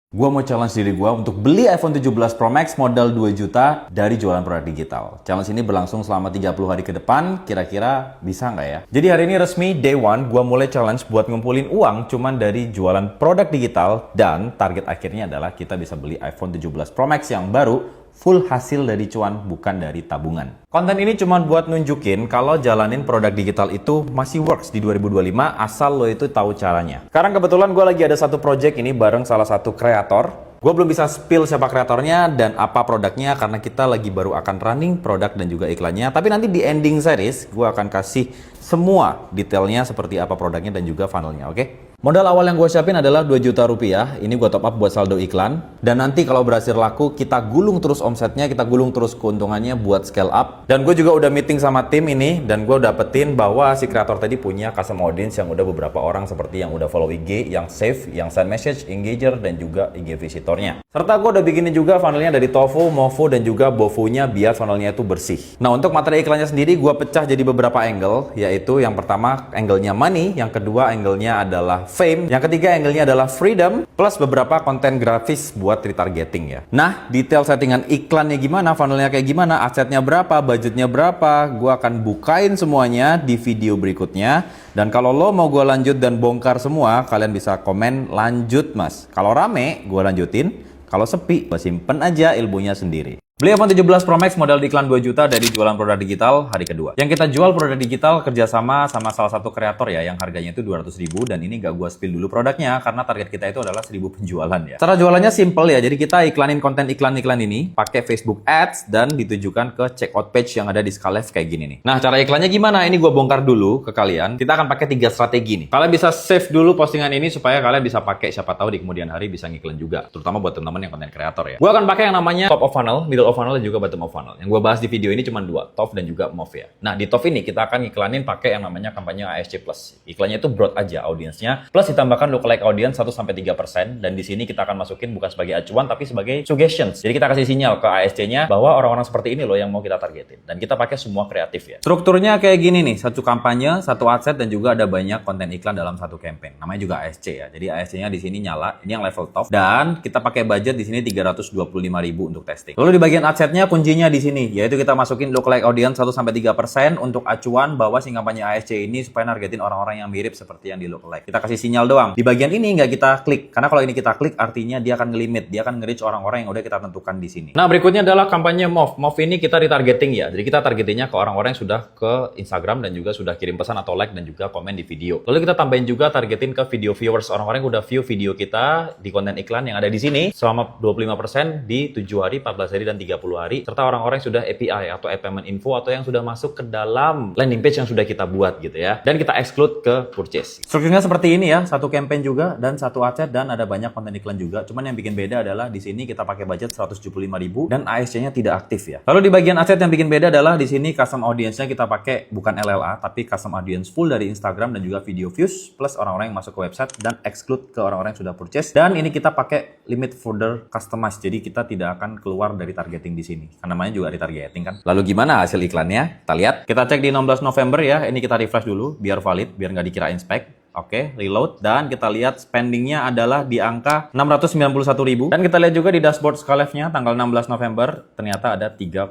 Gua mau challenge diri gua untuk beli iPhone 17 Pro Max modal 2 juta dari jualan produk digital. Challenge ini berlangsung selama 30 hari ke depan, kira-kira bisa nggak ya? Jadi hari ini resmi day one, gua mulai challenge buat ngumpulin uang cuman dari jualan produk digital dan target akhirnya adalah kita bisa beli iPhone 17 Pro Max yang baru full hasil dari cuan, bukan dari tabungan. Konten ini cuma buat nunjukin kalau jalanin produk digital itu masih works di 2025 asal lo itu tahu caranya. Sekarang kebetulan gue lagi ada satu project ini bareng salah satu kreator. Gue belum bisa spill siapa kreatornya dan apa produknya karena kita lagi baru akan running produk dan juga iklannya. Tapi nanti di ending series gue akan kasih semua detailnya seperti apa produknya dan juga funnelnya, oke? Modal awal yang gue siapin adalah 2 juta rupiah. Ini gue top up buat saldo iklan. Dan nanti kalau berhasil laku, kita gulung terus omsetnya, kita gulung terus keuntungannya buat scale up. Dan gue juga udah meeting sama tim ini, dan gue dapetin bahwa si kreator tadi punya custom audience yang udah beberapa orang seperti yang udah follow IG, yang save, yang send message, engager, dan juga IG visitornya. Serta gue udah bikinin juga funnelnya dari Tofu, Mofu, dan juga Bofu-nya biar funnelnya itu bersih. Nah, untuk materi iklannya sendiri gue pecah jadi beberapa angle, yaitu yang pertama angle-nya money, yang kedua angle-nya adalah fame, yang ketiga angle-nya adalah freedom, plus beberapa konten grafis buat retargeting ya. Nah, detail settingan iklannya gimana, funnelnya kayak gimana, asetnya berapa, budgetnya berapa, gue akan bukain semuanya di video berikutnya. Dan kalau lo mau gue lanjut dan bongkar semua, kalian bisa komen lanjut mas. Kalau rame, gue lanjutin. Kalau sepi, gue simpen aja ilmunya sendiri. Beli iPhone 17 Pro Max modal di iklan 2 juta dari jualan produk digital hari kedua. Yang kita jual produk digital kerjasama sama salah satu kreator ya, yang harganya itu 200.000 dan ini gak gua spill dulu produknya karena target kita itu adalah 1.000 penjualan ya. Cara jualannya simple ya, jadi kita iklanin konten iklan-iklan ini pakai Facebook Ads dan ditujukan ke checkout page yang ada di Skalef kayak gini nih. Nah, cara iklannya gimana? Ini gua bongkar dulu ke kalian. Kita akan pakai 3 strategi nih. Kalian bisa save dulu postingan ini supaya kalian bisa pakai, siapa tahu di kemudian hari bisa ngiklan juga, terutama buat teman-teman yang konten kreator ya. Gua akan pakai yang namanya top of funnel, middle of funnel, dan juga bottom of funnel. Yang gue bahas di video ini cuma 2, top dan juga move ya. Nah, di top ini kita akan iklanin pakai yang namanya kampanye ASC+. Iklannya itu broad aja audiensnya, plus ditambahkan lookalike audience 1-3%, dan di sini kita akan masukin bukan sebagai acuan tapi sebagai suggestions. Jadi kita kasih sinyal ke ASC-nya bahwa orang-orang seperti ini loh yang mau kita targetin. Dan kita pakai semua kreatif ya. Strukturnya kayak gini nih, satu kampanye, satu adset, dan juga ada banyak konten iklan dalam satu campaign. Namanya juga ASC ya. Jadi ASC-nya di sini nyala, ini yang level top, dan kita pakai budget di sini 325.000 untuk testing. Lalu di bagian adsetnya kuncinya di sini, yaitu kita masukin lookalike audience 1-3% untuk acuan bahwa si kampanye ASC ini supaya nargetin orang-orang yang mirip seperti yang di lookalike. Kita kasih sinyal doang. Di bagian ini nggak kita klik, karena kalau ini kita klik artinya dia akan ngelimit, dia akan nge-reach orang-orang yang udah kita tentukan di sini. Nah, berikutnya adalah kampanye MOV. MOV ini kita retargeting ya, jadi kita targetingnya ke orang-orang yang sudah ke Instagram dan juga sudah kirim pesan atau like dan juga komen di video. Lalu kita tambahin juga targeting ke video viewers, orang-orang yang udah view video kita di konten iklan yang ada di sini selama 25% di 7 hari, 14 hari, dan 30 hari, serta orang-orang yang sudah API atau App Payment Info atau yang sudah masuk ke dalam landing page yang sudah kita buat gitu ya. Dan kita exclude ke purchase. Strukturnya seperti ini ya, satu campaign juga dan satu adset dan ada banyak konten iklan juga. Cuman yang bikin beda adalah di sini kita pakai budget 175.000 dan ASC-nya tidak aktif ya. Lalu di bagian adset yang bikin beda adalah di sini custom audience-nya kita pakai bukan LLA tapi custom audience full dari Instagram dan juga video views plus orang-orang yang masuk ke website dan exclude ke orang-orang yang sudah purchase. Dan ini kita pakai limit further customize. Jadi kita tidak akan keluar dari targeting di sini. Karena namanya juga retargeting kan. Lalu gimana hasil iklannya? Kita lihat. Kita cek di 16 November ya. Ini kita refresh dulu biar valid, biar nggak dikira inspect. Oke, reload. Dan kita lihat spendingnya adalah di angka 691.000. Dan kita lihat juga di dashboard Skalefnya tanggal 16 November. Ternyata ada 3,8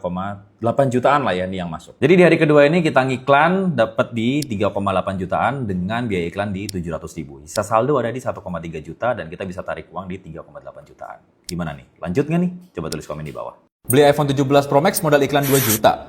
jutaan lah ya nih yang masuk. Jadi di hari kedua ini kita ngiklan dapat di 3,8 jutaan dengan biaya iklan di 700.000. Sisa saldo ada di 1,3 juta dan kita bisa tarik uang di 3,8 jutaan. Gimana nih? Lanjut nggak nih? Coba tulis komen di bawah. Beli iPhone 17 Pro Max modal iklan 2 juta.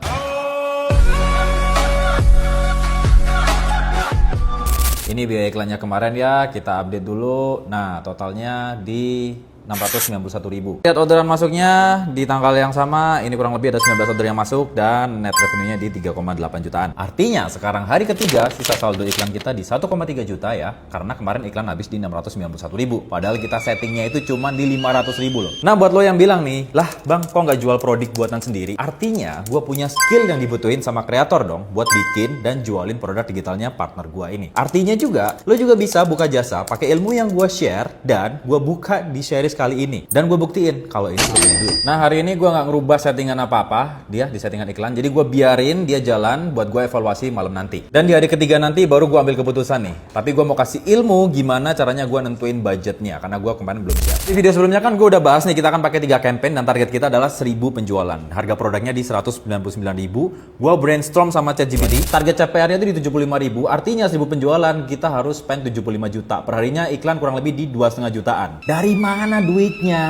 Ini biaya iklannya kemarin ya, kita update dulu. Nah, totalnya di 691.000. Lihat orderan masuknya di tanggal yang sama, ini kurang lebih ada 19 order yang masuk dan net revenue-nya di 3,8 jutaan. Artinya sekarang hari ketiga sisa saldo iklan kita di 1,3 juta ya, karena kemarin iklan habis di 691.000. Padahal kita settingnya itu cuma di 500.000 loh. Nah, buat lo yang bilang nih, lah bang kok nggak jual produk buatan sendiri? Artinya gue punya skill yang dibutuhin sama kreator dong buat bikin dan jualin produk digitalnya partner gue ini. Artinya juga, lo juga bisa buka jasa pakai ilmu yang gue share dan gue buka di series kali ini. Dan gue buktiin kalau ini lebih duit. Nah hari ini gue nggak ngerubah settingan apa-apa dia di settingan iklan. Jadi gue biarin dia jalan buat gue evaluasi malam nanti. Dan di hari ketiga nanti baru gue ambil keputusan nih. Tapi gue mau kasih ilmu gimana caranya gue nentuin budgetnya. Karena gue kemarin belum siap. Di video sebelumnya kan gue udah bahas nih, kita akan pakai 3 campaign dan target kita adalah 1000 penjualan. Harga produknya di 199.000. Gue brainstorm sama ChatGPT. Target CPR-nya itu di 75.000. Artinya 1000 penjualan kita harus spend 75 juta. Perharinya iklan kurang lebih di 2,5 jutaan. Dari mana duitnya?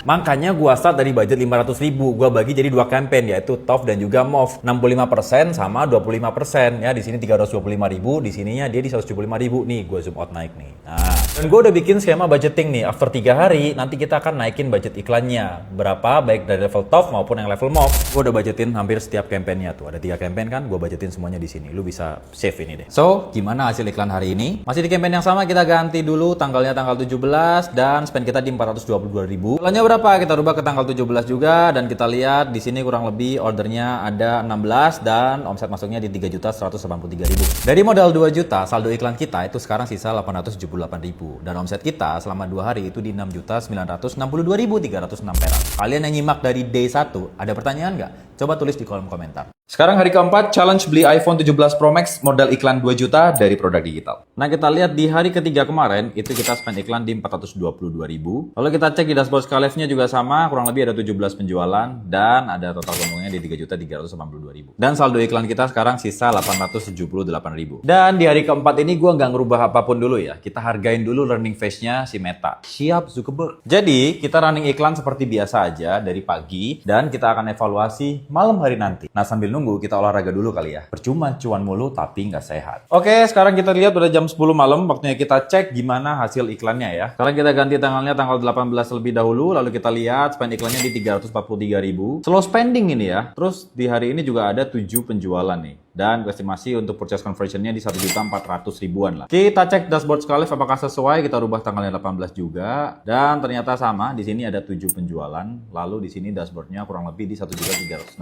Makanya gue start dari budget 500.000. Gue bagi jadi 2 campaign, yaitu TOF dan juga MOV. 65% sama 25%. Ya di sini 325.000, di sininya dia di 175.000. Nih gue zoom out naik nih. Nah, dan gue udah bikin skema budgeting nih. After 3 hari nanti kita akan naikin budget iklannya berapa, baik dari level TOF maupun yang level MOV. Gue udah budgetin hampir setiap campaignnya tuh. Ada 3 campaign kan, gue budgetin semuanya di sini. Lu bisa save ini deh. So, gimana hasil iklan hari ini? Masih di campaign yang sama, kita ganti dulu tanggalnya tanggal 17 dan spend kita di 422.000. Iklannya berapa? Kita rubah ke tanggal 17 juga dan kita lihat di sini kurang lebih ordernya ada 16 dan omset masuknya di 3.183.000. Dari modal 2 juta, saldo iklan kita itu sekarang sisa 878.000 dan omset kita selama 2 hari itu di 6.962.306 perak. Kalian yang nyimak dari day 1, ada pertanyaan nggak? Coba tulis di kolom komentar. Sekarang hari keempat, challenge beli iPhone 17 Pro Max modal iklan 2 juta dari produk digital. Nah kita lihat di hari ketiga kemarin, itu kita spend iklan di 422.000. Lalu kita cek di dashboard Skalevnya juga sama, kurang lebih ada 17 penjualan dan ada total keuntungannya di 3.382.000. Dan saldo iklan kita sekarang sisa 878.000. Dan di hari keempat ini gue nggak ngerubah apapun dulu ya. Kita hargain dulu learning phase-nya si Meta. Siap Zuckerberg. Jadi kita running iklan seperti biasa aja dari pagi dan kita akan evaluasi malam hari nanti. Nah sambil nunggu kita olahraga dulu kali ya. Percuma cuan mulu tapi nggak sehat. Oke sekarang kita lihat udah jam 10 malam. Waktunya kita cek gimana hasil iklannya ya. Sekarang kita ganti tanggalnya tanggal 18 lebih dahulu. Lalu kita lihat spend iklannya di 343.000. Slow spending ini ya. Terus di hari ini juga ada 7 penjualan nih. Dan estimasi untuk purchase conversionnya di 1.400.000-an lah. Kita cek dashboard Skalev apakah sesuai. Kita rubah tanggalnya 18 juga. Dan ternyata sama. Di sini ada 7 penjualan. Lalu di sini dashboardnya kurang lebih di 1.361.000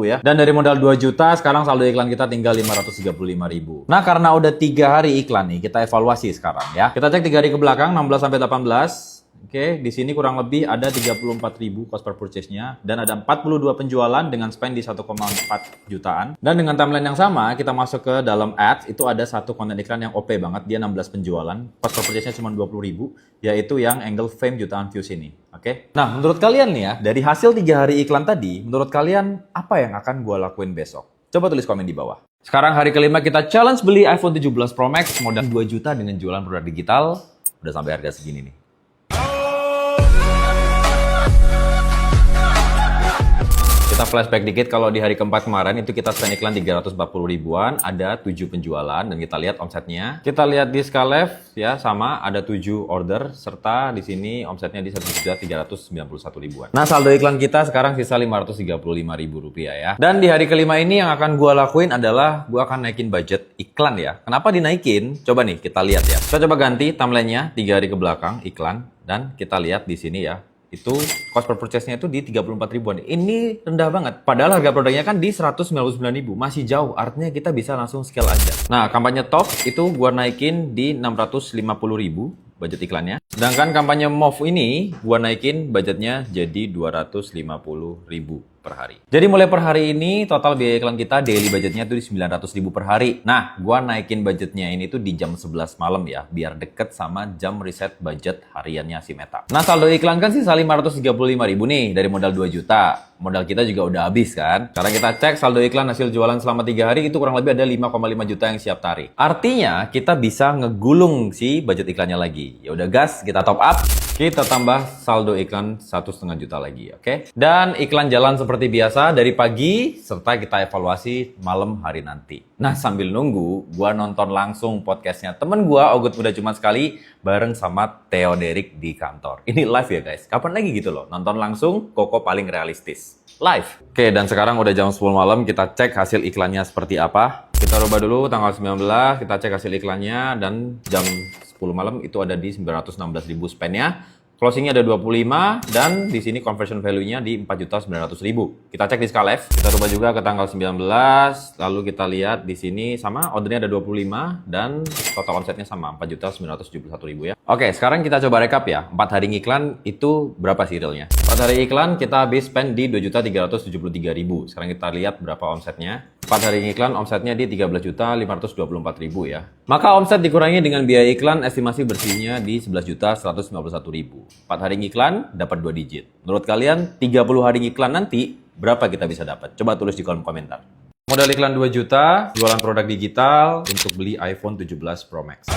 ya. Dan dari modal 2 juta, sekarang saldo iklan kita tinggal 535.000. Nah, karena udah 3 hari iklan nih, kita evaluasi sekarang ya. Kita cek 3 hari ke belakang, 16 sampai 18. Oke, di sini kurang lebih ada 34.000 cost per purchase-nya dan ada 42 penjualan dengan spend di 1,4 jutaan. Dan dengan timeline yang sama, kita masuk ke dalam ads, itu ada satu konten iklan yang OP banget, dia 16 penjualan. Cost per purchase-nya cuma 20.000, yaitu yang angle fame jutaan views ini. Oke. Nah, menurut kalian nih ya, dari hasil 3 hari iklan tadi, menurut kalian apa yang akan gue lakuin besok? Coba tulis komen di bawah. Sekarang hari kelima kita challenge beli iPhone 17 Pro Max modal 2 juta dengan jualan produk digital. Udah sampai harga segini nih. Kita flashback dikit, kalau di hari keempat kemarin itu kita spend iklan 340.000-an, ada 7 penjualan dan kita lihat omsetnya. Kita lihat di Skalev ya sama ada 7 order serta di sini omsetnya di 1.391.000-an. Nah, saldo iklan kita sekarang sisa 535.000 rupiah ya. Dan di hari kelima ini yang akan gua lakuin adalah gua akan naikin budget iklan ya. Kenapa dinaikin? Coba nih kita lihat ya. Kita coba ganti timelinenya 3 hari ke belakang iklan dan kita lihat di sini ya. Itu cost per purchase-nya itu di 34.000-an. Ini rendah banget. Padahal harga produknya kan di 199.000. Masih jauh. Artinya kita bisa langsung scale aja. Nah, kampanye top itu gua naikin di 650.000 budget iklannya. Sedangkan kampanye MOV ini gua naikin budgetnya jadi 250.000 per hari. Jadi mulai per hari ini total biaya iklan kita daily budgetnya itu di 900.000 per hari. Nah, gua naikin budgetnya ini tuh di jam 11 malam ya, biar deket sama jam reset budget hariannya si Meta. Nah, saldo iklan kan sisa 535.000 nih dari modal 2 juta. Modal kita juga udah habis kan. Sekarang kita cek saldo iklan hasil jualan selama 3 hari itu kurang lebih ada 5,5 juta yang siap tarik. Artinya kita bisa ngegulung si budget iklannya lagi. Ya udah gas, kita top up. Kita tambah saldo iklan 1,5 juta lagi, oke? Dan iklan jalan seperti biasa dari pagi, serta kita evaluasi malam hari nanti. Nah, sambil nunggu, gua nonton langsung podcastnya temen gua, Ogut Udah Cuma Sekali, bareng sama Theo Derek di kantor. Ini live ya guys, kapan lagi gitu loh, nonton langsung, Koko paling realistis. Live. Oke, dan sekarang udah jam 10 malam, kita cek hasil iklannya seperti apa. Kita rubah dulu tanggal 19, kita cek hasil iklannya, dan jam 10 malam itu ada di 916.000 spend-nya. Closingnya ada 25 dan di sini conversion value-nya di 4.900.000. Kita cek di Skalef, kita rubah juga ke tanggal 19, lalu kita lihat di sini sama ordernya ada 25 dan total omsetnya sama 4.971.000 ya. Oke, sekarang kita coba rekap ya. 4 hari ngiklan itu berapa sih realnya? 4 hari iklan kita habis spend di 2.373.000. Sekarang kita lihat berapa omsetnya. 4 hari ngiklan omsetnya di 13.524.000 ya. Maka omset dikurangi dengan biaya iklan estimasi bersihnya di 11.151.000. 4 hari ngiklan dapat 2 digit. Menurut kalian 30 hari ngiklan nanti berapa kita bisa dapat? Coba tulis di kolom komentar. Modal iklan 2 juta, jualan produk digital untuk beli iPhone 17 Pro Max.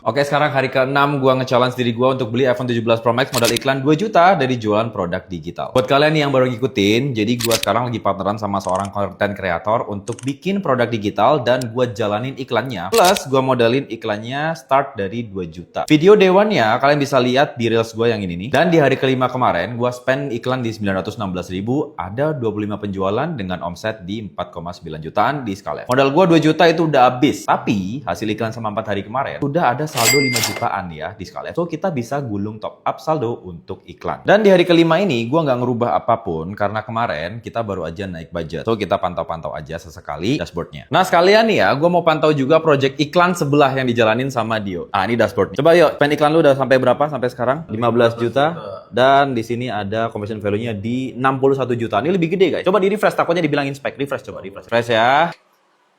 Oke, sekarang hari ke-6 gua nge-challenge diri gua untuk beli iPhone 17 Pro Max modal iklan 2 juta dari jualan produk digital. Buat kalian nih yang baru ngikutin, jadi gua sekarang lagi partneran sama seorang content creator untuk bikin produk digital dan gua jalanin iklannya. Plus gua modalin iklannya start dari 2 juta. Video day one-nya kalian bisa lihat di Reels gua yang ini nih. Dan di hari ke-5 kemarin gua spend iklan di 916.000, ada 25 penjualan dengan omset di 4,9 jutaan di Skalef. Modal gua 2 juta itu udah habis. Tapi hasil iklan sama 4 hari kemarin sudah ada saldo 5 jutaan ya di Skalef. So kita bisa gulung top up saldo untuk iklan. Dan di hari kelima ini gue nggak ngerubah apapun karena kemarin kita baru aja naik budget. So kita pantau-pantau aja sesekali dashboardnya. Nah sekalian nih ya, gue mau pantau juga project iklan sebelah yang dijalanin sama Dio. Ah ini dashboardnya. Coba yuk, spend iklan lu udah sampai berapa sampai sekarang? 15 juta. Dan di sini ada conversion value-nya di 61 juta. Ini lebih gede guys. Coba di refresh, takutnya dibilang inspect. Refresh coba, refresh ya.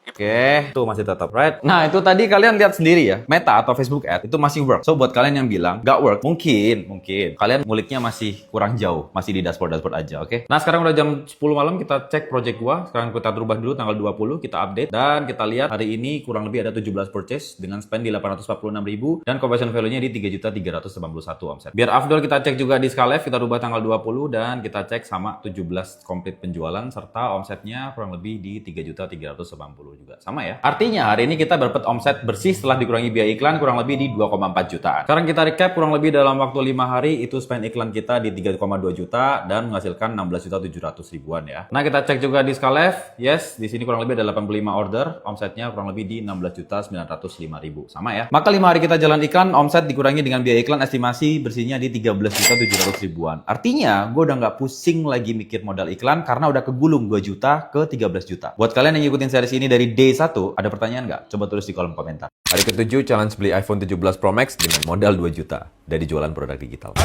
Oke, tuh masih tetap right. Nah itu tadi kalian lihat sendiri ya, Meta atau Facebook Ad itu masih work. So buat kalian yang bilang nggak work, mungkin kalian nguliknya masih kurang jauh, masih di dashboard aja, oke? Nah sekarang udah jam 10 malam, kita cek project gua. Sekarang kita rubah dulu tanggal 20, kita update dan kita lihat hari ini kurang lebih ada 17 purchase dengan spend di 846.000 dan conversion value-nya di 3.391 omset. Biar afdol kita cek juga di Skalef, kita rubah tanggal 20 dan kita cek sama 17 komplit penjualan serta omsetnya kurang lebih di 3.390 juga. Sama ya. Artinya hari ini kita dapat omset bersih setelah dikurangi biaya iklan kurang lebih di 2,4 jutaan. Sekarang kita recap kurang lebih dalam waktu 5 hari itu spend iklan kita di 3,2 juta dan menghasilkan 16.700.000-an ya. Nah, kita cek juga di Skalef. Yes, di sini kurang lebih ada 85 order, omsetnya kurang lebih di 16.905.000. Sama ya. Maka 5 hari kita jalan iklan, omset dikurangi dengan biaya iklan estimasi bersihnya di 13.700.000-an. Artinya, gue udah nggak pusing lagi mikir modal iklan karena udah kegulung 2 juta ke 13 juta. Buat kalian yang ngikutin series ini dari day 1, ada pertanyaan nggak? Coba tulis di kolom komentar. Hari ke-7 challenge beli iPhone 17 Pro Max dengan modal 2 juta dari jualan produk digital.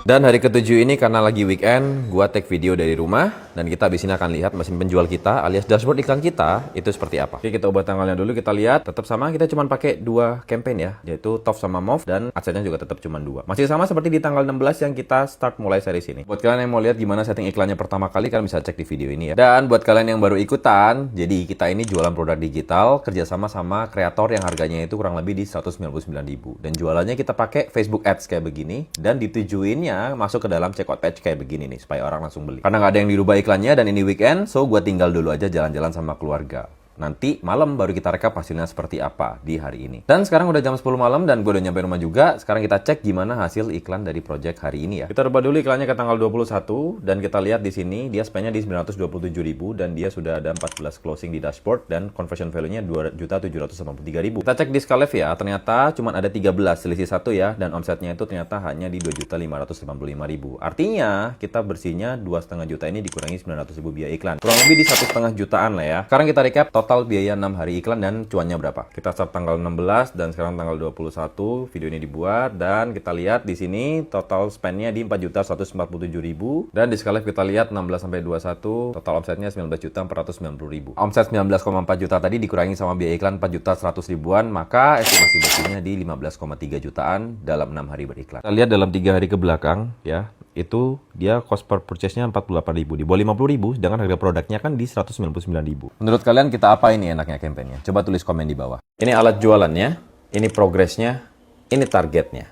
Dan hari ke-7 ini karena lagi weekend, gua take video dari rumah dan kita abis ini akan lihat mesin penjual kita alias dashboard iklan kita itu seperti apa. Oke, kita ubah tanggalnya dulu, kita lihat tetap sama, kita cuma pakai 2 campaign ya, yaitu TOF sama MOV dan adsense-nya juga tetap cuma 2. Masih sama seperti di tanggal 16 yang kita start mulai series ini. Buat kalian yang mau lihat gimana setting iklannya pertama kali, kalian bisa cek di video ini ya. Dan buat kalian yang baru ikutan, jadi kita ini jualan produk digital kerjasama sama kreator yang harganya itu kurang lebih di 199.000 dan jualannya kita pakai Facebook Ads kayak begini dan ditujuinnya masuk ke dalam checkout page kayak begini nih supaya orang langsung beli. Karena nggak ada yang dirubah iklannya dan ini weekend, so gue tinggal dulu aja jalan-jalan sama keluarga. Nanti malam baru kita rekap hasilnya seperti apa di hari ini. Dan sekarang udah jam 10 malam dan gue udah nyampe rumah juga. Sekarang kita cek gimana hasil iklan dari project hari ini ya. Kita rubah dulu iklannya ke tanggal 21 dan kita lihat di sini dia spendnya di 927.000 dan dia sudah ada 14 closing di dashboard dan conversion value-nya 2.793.000. Kita cek di Skalef ya, ternyata cuma ada 13 selisih 1 ya dan omsetnya itu ternyata hanya di 2.555.000. Artinya kita bersihnya 2,5 juta ini dikurangi 900.000 biaya iklan. Kurang lebih di 1,5 jutaan lah ya. Sekarang kita recap total biaya 6 hari iklan dan cuannya berapa. Kita start tanggal 16 dan sekarang tanggal 21 video ini dibuat dan kita lihat di sini total spendnya di 4.147.000 dan di Skalef kita lihat 16 sampai 21 total omsetnya 19.490.000. Omset 19,4 juta tadi dikurangi sama biaya iklan 4.100.000-an, maka estimasi bersihnya di 15,3 jutaan dalam 6 hari beriklan. Kita lihat dalam 3 hari ke belakang ya, itu dia cost per purchase-nya 48.000, di bawah 50.000, sedangkan harga produknya kan di 199.000. Menurut kalian kita apa ini enaknya campaign-nya? Coba tulis komen di bawah. Ini alat jualannya, ini progress-nya, ini targetnya.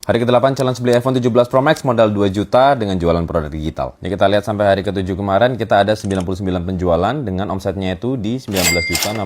Hari ke-8 challenge beli iPhone 17 Pro Max modal 2 juta dengan jualan produk digital. Ini kita lihat sampai hari ke-7 kemarin kita ada 99 penjualan dengan omsetnya itu di 19.688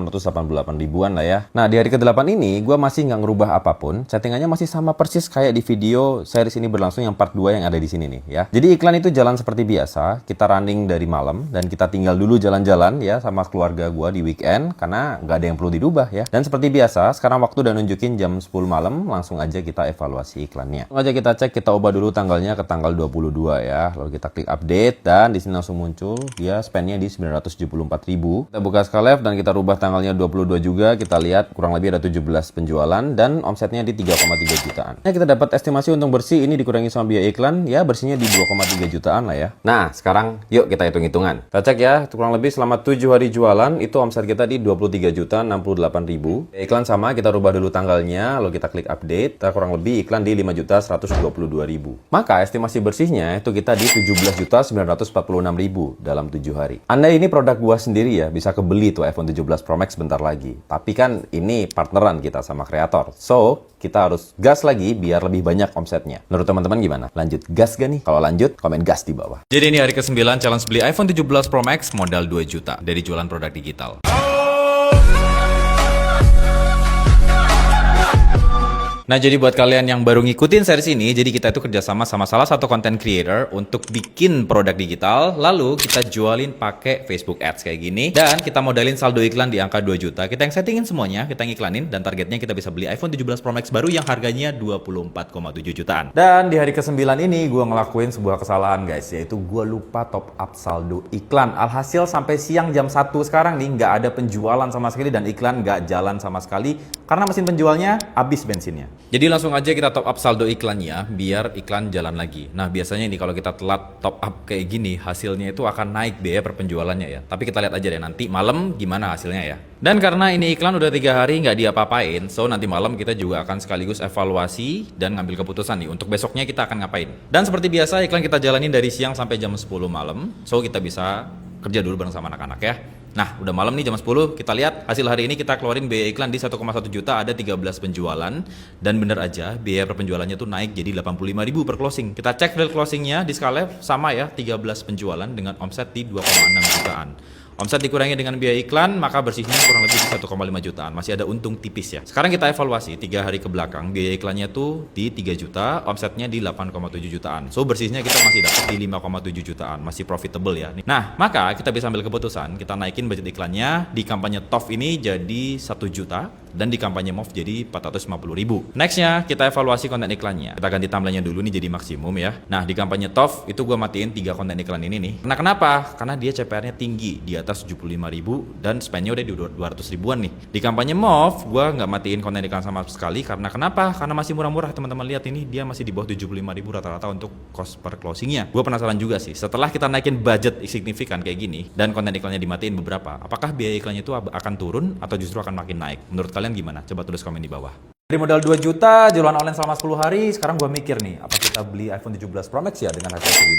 ribuan lah ya. Nah di hari ke-8 ini gue masih nggak ngerubah apapun. Settingannya masih sama persis kayak di video series ini berlangsung yang part 2 yang ada di sini nih ya. Jadi iklan itu jalan seperti biasa. Kita running dari malam dan kita tinggal dulu jalan-jalan ya sama keluarga gue di weekend karena nggak ada yang perlu dirubah ya. Dan seperti biasa sekarang waktu udah nunjukin jam 10 malam, langsung aja kita evaluasi iklan. Langsung aja kita cek, kita ubah dulu tanggalnya ke tanggal 22 ya. Lalu kita klik update dan di sini langsung muncul dia spendnya di 974.000. Kita buka Skylive dan kita rubah tanggalnya 22 juga. Kita lihat kurang lebih ada 17 penjualan dan omsetnya di 3,3 jutaan. Nah, kita dapat estimasi untung bersih ini dikurangi sama biaya iklan ya bersihnya di 2,3 jutaan lah ya. Nah, sekarang yuk kita hitung-hitungan. Kita cek ya, kurang lebih selama 7 hari jualan itu omset kita di 23.068.000. Iklan sama, kita rubah dulu tanggalnya, lalu kita klik update. Kita kurang lebih iklan di 5.122.000. Maka estimasi bersihnya itu kita di 17.946.000 dalam 7 hari. Andai ini produk gua sendiri ya, bisa kebeli tuh iPhone 17 Pro Max bentar lagi. Tapi kan ini partneran kita sama kreator. So, kita harus gas lagi biar lebih banyak omsetnya. Menurut teman-teman gimana? Lanjut gas gak nih? Kalau lanjut, komen gas di bawah. Jadi ini hari ke-9 challenge beli iPhone 17 Pro Max modal 2 juta dari jualan produk digital. Nah, jadi buat kalian yang baru ngikutin series ini, jadi kita itu kerjasama sama salah satu content creator untuk bikin produk digital, lalu kita jualin pakai Facebook Ads kayak gini, dan kita modalin saldo iklan di angka 2 juta. Kita yang settingin semuanya, kita ngiklanin, dan targetnya kita bisa beli iPhone 17 Pro Max baru yang harganya 24,7 jutaan. Dan di hari ke-9 ini, gue ngelakuin sebuah kesalahan guys, yaitu gue lupa top up saldo iklan. Alhasil sampai siang jam 1 sekarang nih, nggak ada penjualan sama sekali, dan iklan nggak jalan sama sekali, karena mesin penjualnya habis bensinnya. Jadi langsung aja kita top up saldo iklannya biar iklan jalan lagi. Nah biasanya ini kalau kita telat top up kayak gini hasilnya itu akan naik biaya per penjualannya ya. Tapi kita lihat aja deh nanti malam gimana hasilnya ya. Dan karena ini iklan udah 3 hari nggak diapa-apain, so nanti malam kita juga akan sekaligus evaluasi dan ngambil keputusan nih untuk besoknya kita akan ngapain. Dan seperti biasa iklan kita jalanin dari siang sampai jam 10 malam, so kita bisa kerja dulu bareng sama anak-anak ya. Nah, udah malam nih jam 10, kita lihat hasil hari ini kita keluarin biaya iklan di 1,1 juta, ada 13 penjualan. Dan bener aja, biaya per penjualannya tuh naik jadi 85.000 per closing. Kita cek real closingnya di Skylive, sama ya, 13 penjualan dengan omset di 2,6 jutaan. Omset dikurangi dengan biaya iklan, maka bersihnya kurang lebih 1,5 jutaan. Masih ada untung tipis ya. Sekarang kita evaluasi 3 hari ke belakang, biaya iklannya tuh di 3 juta, omsetnya di 8,7 jutaan. So bersihnya kita masih dapat di 5,7 jutaan, masih profitable ya. Nah, maka kita bisa ambil keputusan, kita naikin budget iklannya di kampanye TOF ini jadi 1 juta dan di kampanye MOV jadi 450.000. Nextnya kita evaluasi konten iklannya. Kita ganti timelinenya dulu nih jadi maksimum ya. Nah, di kampanye TOF itu gue matiin 3 konten iklan ini nih. Nah, kenapa? Karena dia CPR-nya tinggi, di atas 75.000 dan spend-nya udah di 200 ribuan nih. Di kampanye MOV, gue nggak matiin konten iklan sama sekali karena kenapa? Karena masih murah-murah teman-teman, lihat ini dia masih di bawah 75.000 rata-rata untuk cost per closingnya. Gue penasaran juga sih, setelah kita naikin budget signifikan kayak gini dan konten iklannya dimatiin beberapa, apakah biaya iklannya itu akan turun atau justru akan makin naik? Menurut kalian gimana? Coba tulis komen di bawah. Dari modal 2 juta, jualan online selama 10 hari, sekarang gue mikir nih, apa kita beli iPhone 17 Pro Max ya dengan harga segini?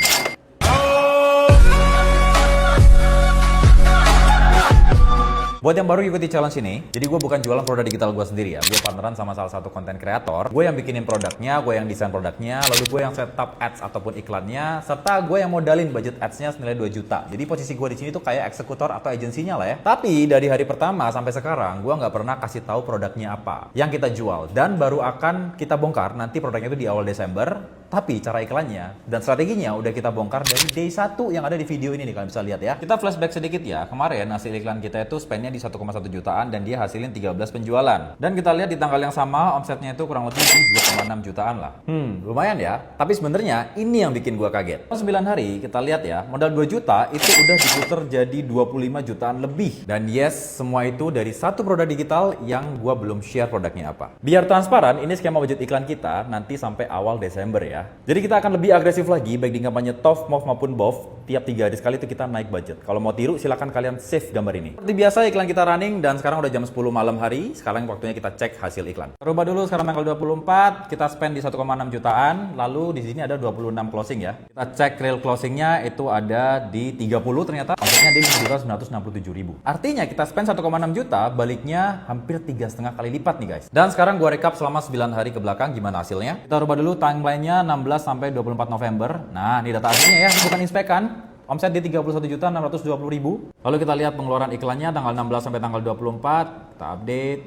Buat yang baru ikuti challenge ini, jadi gue bukan jualan produk digital gue sendiri ya. Gue partneran sama salah satu konten kreator. Gue yang bikinin produknya, gue yang desain produknya, lalu gue yang setup ads ataupun iklannya, serta gue yang modalin budget ads-nya senilai 2 juta. Jadi posisi gue di sini tuh kayak eksekutor atau agensinya lah ya. Tapi dari hari pertama sampai sekarang, gue nggak pernah kasih tahu produknya apa yang kita jual, dan baru akan kita bongkar nanti produknya itu di awal Desember. Tapi cara iklannya dan strateginya udah kita bongkar dari day 1 yang ada di video ini nih, kalian bisa lihat ya. Kita flashback sedikit ya. Kemarin hasil iklan kita itu spendnya di 1,1 jutaan dan dia hasilin 13 penjualan. Dan kita lihat di tanggal yang sama omsetnya itu kurang lebih di 2,6 jutaan lah. Lumayan ya. Tapi sebenarnya ini yang bikin gua kaget. 9 hari kita lihat ya, modal 2 juta itu udah diputer jadi 25 jutaan lebih. Dan yes, semua itu dari satu produk digital yang gua belum share produknya apa. Biar transparan, ini skema budget iklan kita nanti sampai awal Desember ya. ya. Jadi kita akan lebih agresif lagi baik di kampanye TOF, MOF maupun BOF. Tiap 3 hari sekali itu kita naik budget. Kalau mau tiru silahkan kalian save gambar ini. Seperti biasa iklan kita running dan sekarang udah jam 10 malam hari. Sekarang waktunya kita cek hasil iklan. Rubah dulu sekarang tanggal 24, kita spend di 1,6 jutaan. Lalu di sini ada 26 closing ya. Kita cek real closingnya itu ada di 30 ternyata. Omsetnya di 5.967.000. Artinya kita spend 1,6 juta, baliknya hampir 3,5 kali lipat nih guys. Dan sekarang gua recap selama 9 hari ke belakang gimana hasilnya. Kita rubah dulu timelinenya 16 sampai 24 November. Nah, ini data aslinya ya, bukan inspekan. Omset di 31.620.000. Lalu kita lihat pengeluaran iklannya tanggal 16 sampai tanggal 24. Kita update.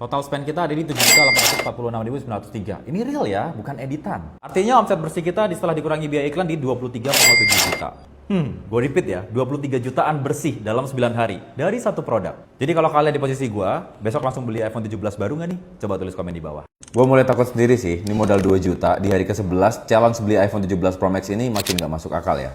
Total spend kita ada di 7.846.903. Ini real ya, bukan editan. Artinya omset bersih kita setelah dikurangi biaya iklan di 23,7 juta. Gue repeat ya, 23 jutaan bersih dalam 9 hari dari satu produk. Jadi kalau kalian di posisi gue, besok langsung beli iPhone 17 baru nggak nih? Coba tulis komen di bawah. Gue mulai takut sendiri sih, ini modal 2 juta. Di hari ke-11, challenge beli iPhone 17 Pro Max ini makin nggak masuk akal ya.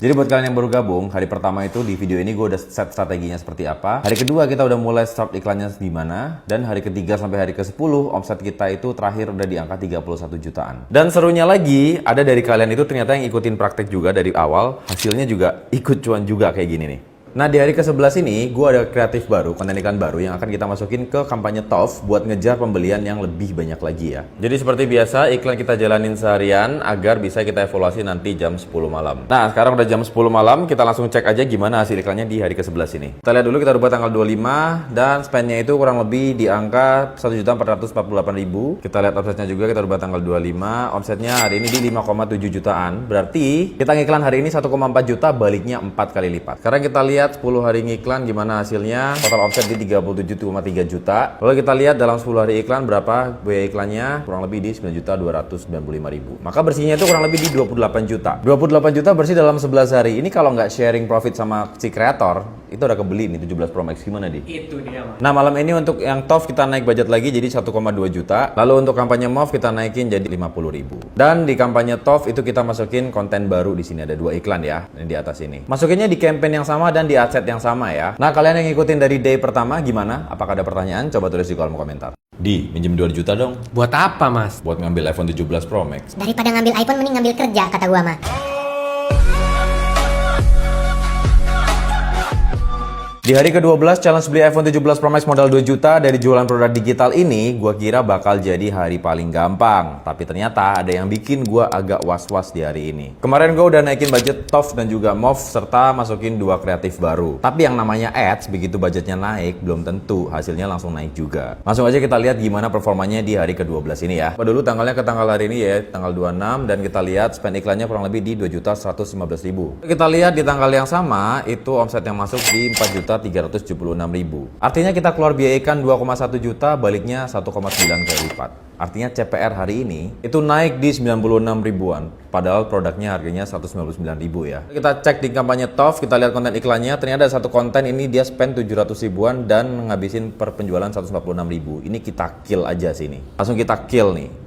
Jadi buat kalian yang baru gabung, hari pertama itu di video ini gue udah set strateginya seperti apa. Hari kedua kita udah mulai start iklannya gimana. Dan hari ketiga sampai hari ke-10, omset kita itu terakhir udah di angka 31 jutaan. Dan serunya lagi, ada dari kalian itu ternyata yang ikutin praktek juga dari awal. Hasilnya juga ikut cuan juga kayak gini nih. Nah di hari ke-11 ini, gue ada kreatif baru, konten iklan baru yang akan kita masukin ke kampanye TOF buat ngejar pembelian yang lebih banyak lagi ya. Jadi seperti biasa, iklan kita jalanin seharian agar bisa kita evaluasi nanti jam 10 malam. Nah sekarang udah jam 10 malam, kita langsung cek aja gimana hasil iklannya di hari ke-11 ini. Kita lihat dulu, kita rubah tanggal 25 dan spendnya itu kurang lebih di angka 1.448.000. Kita lihat omsetnya juga, kita rubah tanggal 25. Omsetnya hari ini di 5,7 jutaan. Berarti kita ngiklan hari ini 1,4 juta, baliknya 4 kali lipat. Sekarang kita lihat 10 hari ngiklan gimana hasilnya. Total omset di 37,3 juta. Lalu kita lihat dalam 10 hari iklan berapa biaya iklannya, kurang lebih di 9.295.000. Maka bersihnya itu kurang lebih di 28 juta. 28 juta bersih dalam 11 hari. Ini kalau nggak sharing profit sama si kreator, itu udah kebeli nih 17 Pro Max. Gimana di? Itu dia Mas. Nah malam ini untuk yang TOF kita naik budget lagi jadi 1,2 juta. Lalu untuk kampanye MOF kita naikin jadi 50.000. Dan di kampanye TOF itu kita masukin konten baru. Di sini ada 2 iklan ya, yang di atas ini. Masukinnya di campaign yang sama dan di adset yang sama ya. Nah kalian yang ngikutin dari day pertama gimana? Apakah ada pertanyaan? Coba tulis di kolom komentar. Di, minjem 2 juta dong. Buat apa Mas? Buat ngambil iPhone 17 Pro Max. Daripada ngambil iPhone mending ngambil kerja kata gua mah. Di hari ke-12 challenge beli iPhone 17 Pro Max modal 2 juta dari jualan produk digital ini, gua kira bakal jadi hari paling gampang. Tapi ternyata ada yang bikin gua agak was-was di hari ini. Kemarin gua udah naikin budget TOF dan juga MOF serta masukin 2 kreatif baru. Tapi yang namanya ads, begitu budgetnya naik, belum tentu hasilnya langsung naik juga. Langsung aja kita lihat gimana performanya di hari ke-12 ini ya. Dulu tanggalnya ke tanggal hari ini ya, tanggal 26, dan kita lihat spend iklannya kurang lebih di 2.115.000. Kita lihat di tanggal yang sama, itu omset yang masuk di 4.376.000. Artinya kita keluar biaya iklan 2,1 juta, baliknya 1,9 kali lipat. Artinya CPR hari ini itu naik di 96 ribuan, padahal produknya harganya 199.000 ya. Kita cek di kampanye TOF, kita lihat konten iklannya, ternyata ada satu konten ini dia spend 700 ribuan dan ngabisin per penjualan 146.000. Ini kita kill aja sini. Langsung kita kill nih.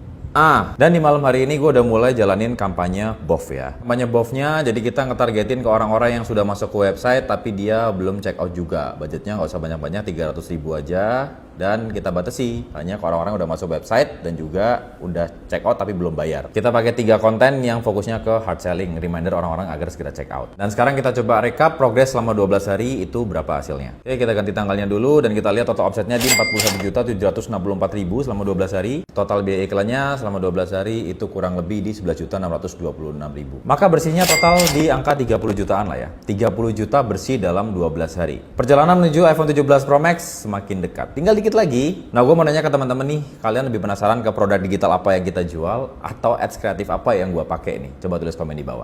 Dan di malam hari ini gue udah mulai jalanin kampanye BOF ya. Kampanye BOF-nya jadi kita ngetargetin ke orang-orang yang sudah masuk ke website tapi dia belum check out juga. Budgetnya nggak usah banyak-banyak, 300.000 aja. Dan kita batasi hanya ke orang-orang udah masuk website dan juga udah check out tapi belum bayar. Kita pakai 3 konten yang fokusnya ke hard selling, reminder orang-orang agar segera check out. Dan sekarang kita coba rekap progres selama 12 hari itu berapa hasilnya. Oke, kita ganti tanggalnya dulu dan kita lihat total offsetnya di 41.764.000 selama 12 hari. Total biaya iklannya selama 12 hari itu kurang lebih di 11.626.000. Maka bersihnya total di angka 30 jutaan lah ya. 30 juta bersih dalam 12 hari. Perjalanan menuju iPhone 17 Pro Max semakin dekat. Tinggal dikit lagi. Nah, gue mau nanya ke teman-teman nih, kalian lebih penasaran ke produk digital apa yang kita jual atau ads kreatif apa yang gue pakai nih? Coba tulis komen di bawah.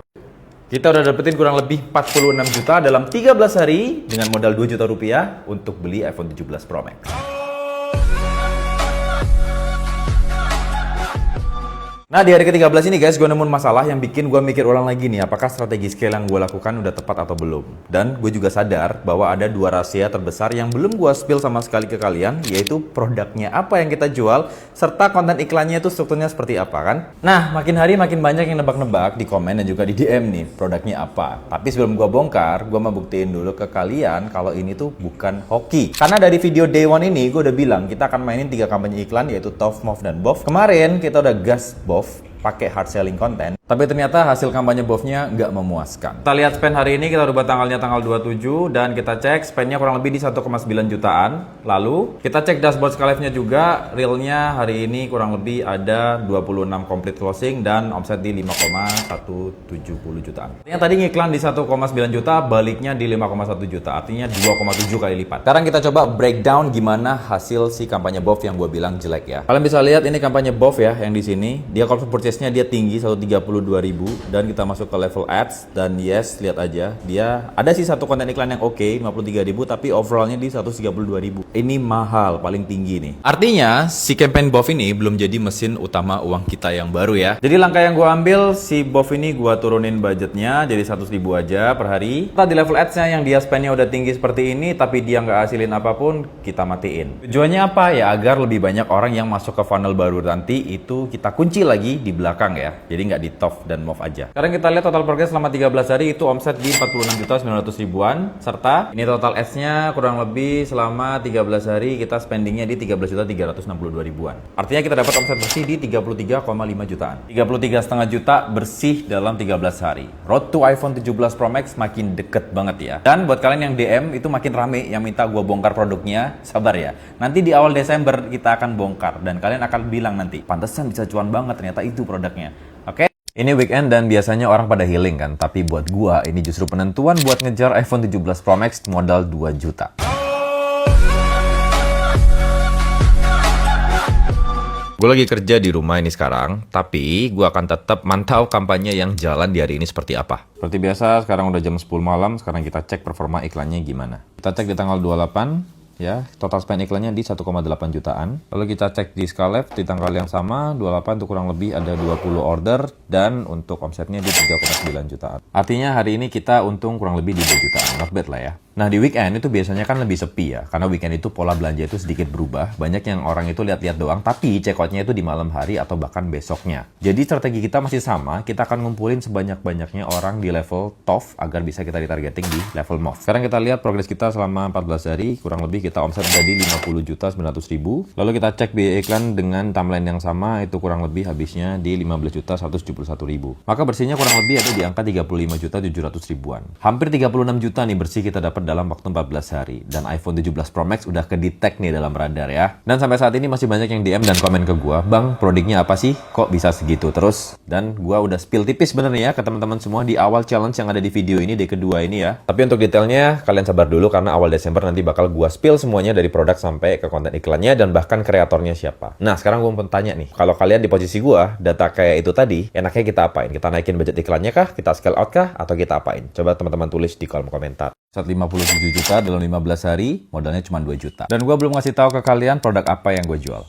Kita udah dapetin kurang lebih 46 juta dalam 13 hari dengan modal 2 juta rupiah untuk beli iPhone 17 Pro Max. Nah, di hari ke-13 ini guys, gue nemuin masalah yang bikin gue mikir ulang lagi nih, apakah strategi scale yang gue lakukan udah tepat atau belum. Dan gue juga sadar bahwa ada dua rahasia terbesar yang belum gue spill sama sekali ke kalian, yaitu produknya apa yang kita jual, serta konten iklannya itu strukturnya seperti apa kan. Nah, makin hari makin banyak yang nebak-nebak di komen dan juga di DM nih, produknya apa. Tapi sebelum gue bongkar, gue mau buktiin dulu ke kalian kalau ini tuh bukan hoki. Karena dari video day one ini, gue udah bilang kita akan mainin 3 kampanye iklan, yaitu TOF, MOF, dan BOF. Kemarin kita udah gas BOF pakai hard selling content, tapi ternyata hasil kampanye BOF-nya nggak memuaskan. Kita lihat spend hari ini, kita rubah tanggalnya tanggal 27 dan kita cek spendnya kurang lebih di 1,9 jutaan. Lalu kita cek dashboard Skalef-nya juga, realnya hari ini kurang lebih ada 26 complete closing dan omset di 5,170 jutaan. Artinya tadi ngiklan di 1,9 juta, baliknya di 5,1 juta, artinya 2,7 kali lipat. Sekarang kita coba breakdown gimana hasil si kampanye BOF yang gue bilang jelek ya. Kalian bisa lihat ini kampanye BOF ya, yang di sini dia cost per purchase-nya dia tinggi 132.000 dan kita masuk ke level ads dan yes, lihat aja dia ada sih satu konten iklan yang oke 53.000 tapi overallnya di 132.000. Ini mahal, paling tinggi nih. Artinya si campaign BOF ini belum jadi mesin utama uang kita yang baru ya. Jadi langkah yang gue ambil, si BOF ini gue turunin budgetnya jadi 100.000 aja per hari. Kita di level ads-nya yang dia spend-nya udah tinggi seperti ini tapi dia nggak hasilin apapun, kita matiin. Tujuannya apa ya? Agar lebih banyak orang yang masuk ke funnel baru nanti itu kita kunci lagi di belakang ya, jadi nggak di TOF dan MOF aja. Sekarang kita lihat total progress selama 13 hari itu omset di 46.900.000-an, serta ini total ads-nya kurang lebih selama 13 hari kita spendingnya di 13.362.000-an. Artinya kita dapat omset bersih di 33,5 jutaan. 33,5 juta bersih dalam 13 hari. Road to iPhone 17 Pro Max makin deket banget ya. Dan buat kalian yang DM itu makin rame yang minta gue bongkar produknya, sabar ya. Nanti di awal Desember kita akan bongkar dan kalian akan bilang nanti, pantesan bisa cuan banget ternyata itu produknya. Oke? Ini weekend dan biasanya orang pada healing kan, tapi buat gua ini justru penentuan buat ngejar iPhone 17 Pro Max modal 2 juta. Gue lagi kerja di rumah ini sekarang, tapi gue akan tetap mantau kampanye yang jalan di hari ini seperti apa. Seperti biasa, sekarang udah jam 10 malam, sekarang kita cek performa iklannya gimana. Kita cek di tanggal 28. Ya, total spend iklannya di 1,8 jutaan. Lalu kita cek di Skalef di tanggal yang sama, 28 itu kurang lebih ada 20 order dan untuk omsetnya di 3,9 jutaan. Artinya hari ini kita untung kurang lebih di 2 jutaan, not bad lah ya. Nah di weekend itu biasanya kan lebih sepi ya, karena weekend itu pola belanja itu sedikit berubah. Banyak yang orang itu lihat-lihat doang, tapi check-outnya itu di malam hari atau bahkan besoknya. Jadi strategi kita masih sama, kita akan ngumpulin sebanyak-banyaknya orang di level TOF agar bisa kita ditargeting di level MOF. Sekarang kita lihat progres kita selama 14 hari, kurang lebih kita omset jadi 50.900.000. Lalu kita cek biaya iklan dengan timeline yang sama, itu kurang lebih habisnya di 15.171.000. Maka bersihnya kurang lebih ada di angka 35.700.000-an. Hampir 36 juta nih bersih kita dapat dalam waktu 14 hari. Dan iPhone 17 Pro Max udah ke-detect nih dalam radar ya. Dan sampai saat ini masih banyak yang DM dan komen ke gua, "Bang, produknya apa sih? Kok bisa segitu terus?" Dan gua udah spill tipis sebenarnya ya ke teman-teman semua di awal challenge yang ada di video ini, di kedua ini ya. Tapi untuk detailnya kalian sabar dulu karena awal Desember nanti bakal gua spill semuanya dari produk sampai ke konten iklannya dan bahkan kreatornya siapa. Nah, sekarang gua mau tanya nih, kalau kalian di posisi gua, data kayak itu tadi, enaknya kita apain? Kita naikin budget iklannya kah? Kita scale out kah? Atau kita apain? Coba teman-teman tulis di kolom komentar. 157 juta dalam 15 hari, modalnya cuma 2 juta. Dan gue belum ngasih tahu ke kalian produk apa yang gue jual.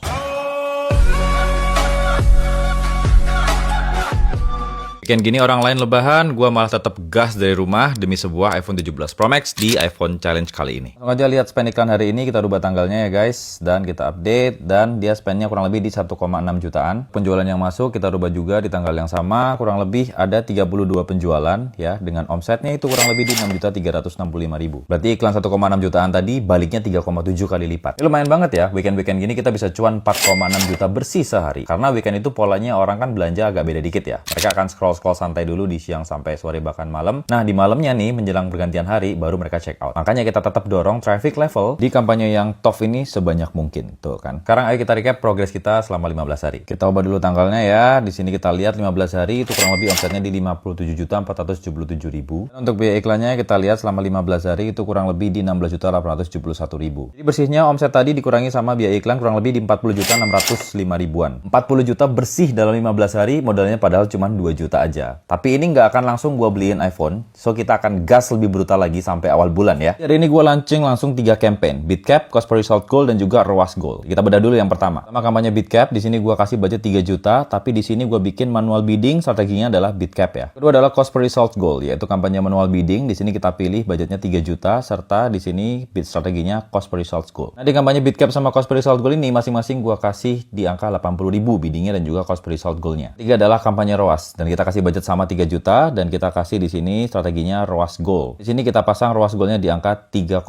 Weekend gini orang lain lebahan, gue malah tetap gas dari rumah demi sebuah iPhone 17 Pro Max di iPhone Challenge kali ini. Langsung aja lihat spend iklan hari ini, kita rubah tanggalnya ya guys. Dan kita update, dan dia spendnya kurang lebih di 1,6 jutaan. Penjualan yang masuk kita rubah juga di tanggal yang sama, kurang lebih ada 32 penjualan ya. Dengan omsetnya itu kurang lebih di 6.365.000. Berarti iklan 1,6 jutaan tadi baliknya 3,7 kali lipat. Ini lumayan banget ya, weekend-weekend gini kita bisa cuan 4,6 juta bersih sehari. Karena weekend itu polanya orang kan belanja agak beda dikit ya. Mereka akan scroll santai dulu di siang sampai sore bahkan malam. Nah di malamnya nih menjelang pergantian hari baru mereka check out. Makanya kita tetap dorong traffic level di kampanye yang TOF ini sebanyak mungkin. Tuh kan. Sekarang ayo kita recap progres kita selama 15 hari. Kita ubah dulu tanggalnya ya. Di sini kita lihat 15 hari itu kurang lebih omsetnya di 57.477.000. Untuk biaya iklannya kita lihat selama 15 hari itu kurang lebih di 16.871.000. Jadi bersihnya omset tadi dikurangi sama biaya iklan kurang lebih di 40.605.000-an. 40 juta bersih dalam 15 hari, modalnya padahal cuma 2 juta aja. Tapi ini nggak akan langsung gue beliin iPhone, so kita akan gas lebih brutal lagi sampai awal bulan ya. Hari ini gue launching langsung 3 campaign, BitCap, Cost Per Result Gold, dan juga ROAS Gold. Kita bedah dulu yang pertama. Sama kampanye BitCap, di sini gue kasih budget 3 juta, tapi di sini gue bikin manual bidding, strateginya adalah BitCap ya. Kedua adalah Cost Per Result Gold, yaitu kampanye manual bidding. Di sini kita pilih budgetnya 3 juta, serta di sini bid strateginya Cost Per Result Gold. Nah, di kampanye BitCap sama Cost Per Result Gold ini masing-masing gue kasih di angka 80.000 biddingnya dan juga Cost Per Result Gold-nya. Tiga adalah kampanye ROAS, dan kita kasih budget sama 3 juta, dan kita kasih di sini strateginya ROAS Gold. Di sini kita pasang ROAS Gold-nya di angka 3,5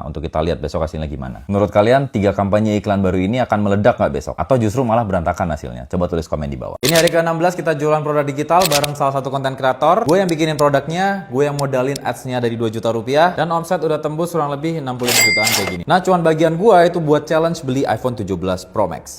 untuk kita lihat besok hasilnya gimana. Menurut kalian, 3 kampanye iklan baru ini akan meledak nggak besok? Atau justru malah berantakan hasilnya? Coba tulis komen di bawah. Ini hari ke-16 kita jualan produk digital bareng salah satu konten kreator. Gue yang bikinin produknya, gue yang modalin ads-nya dari 2 juta rupiah, dan omset udah tembus kurang lebih 65 jutaan kayak gini. Nah, cuan bagian gue itu buat challenge beli iPhone 17 Pro Max.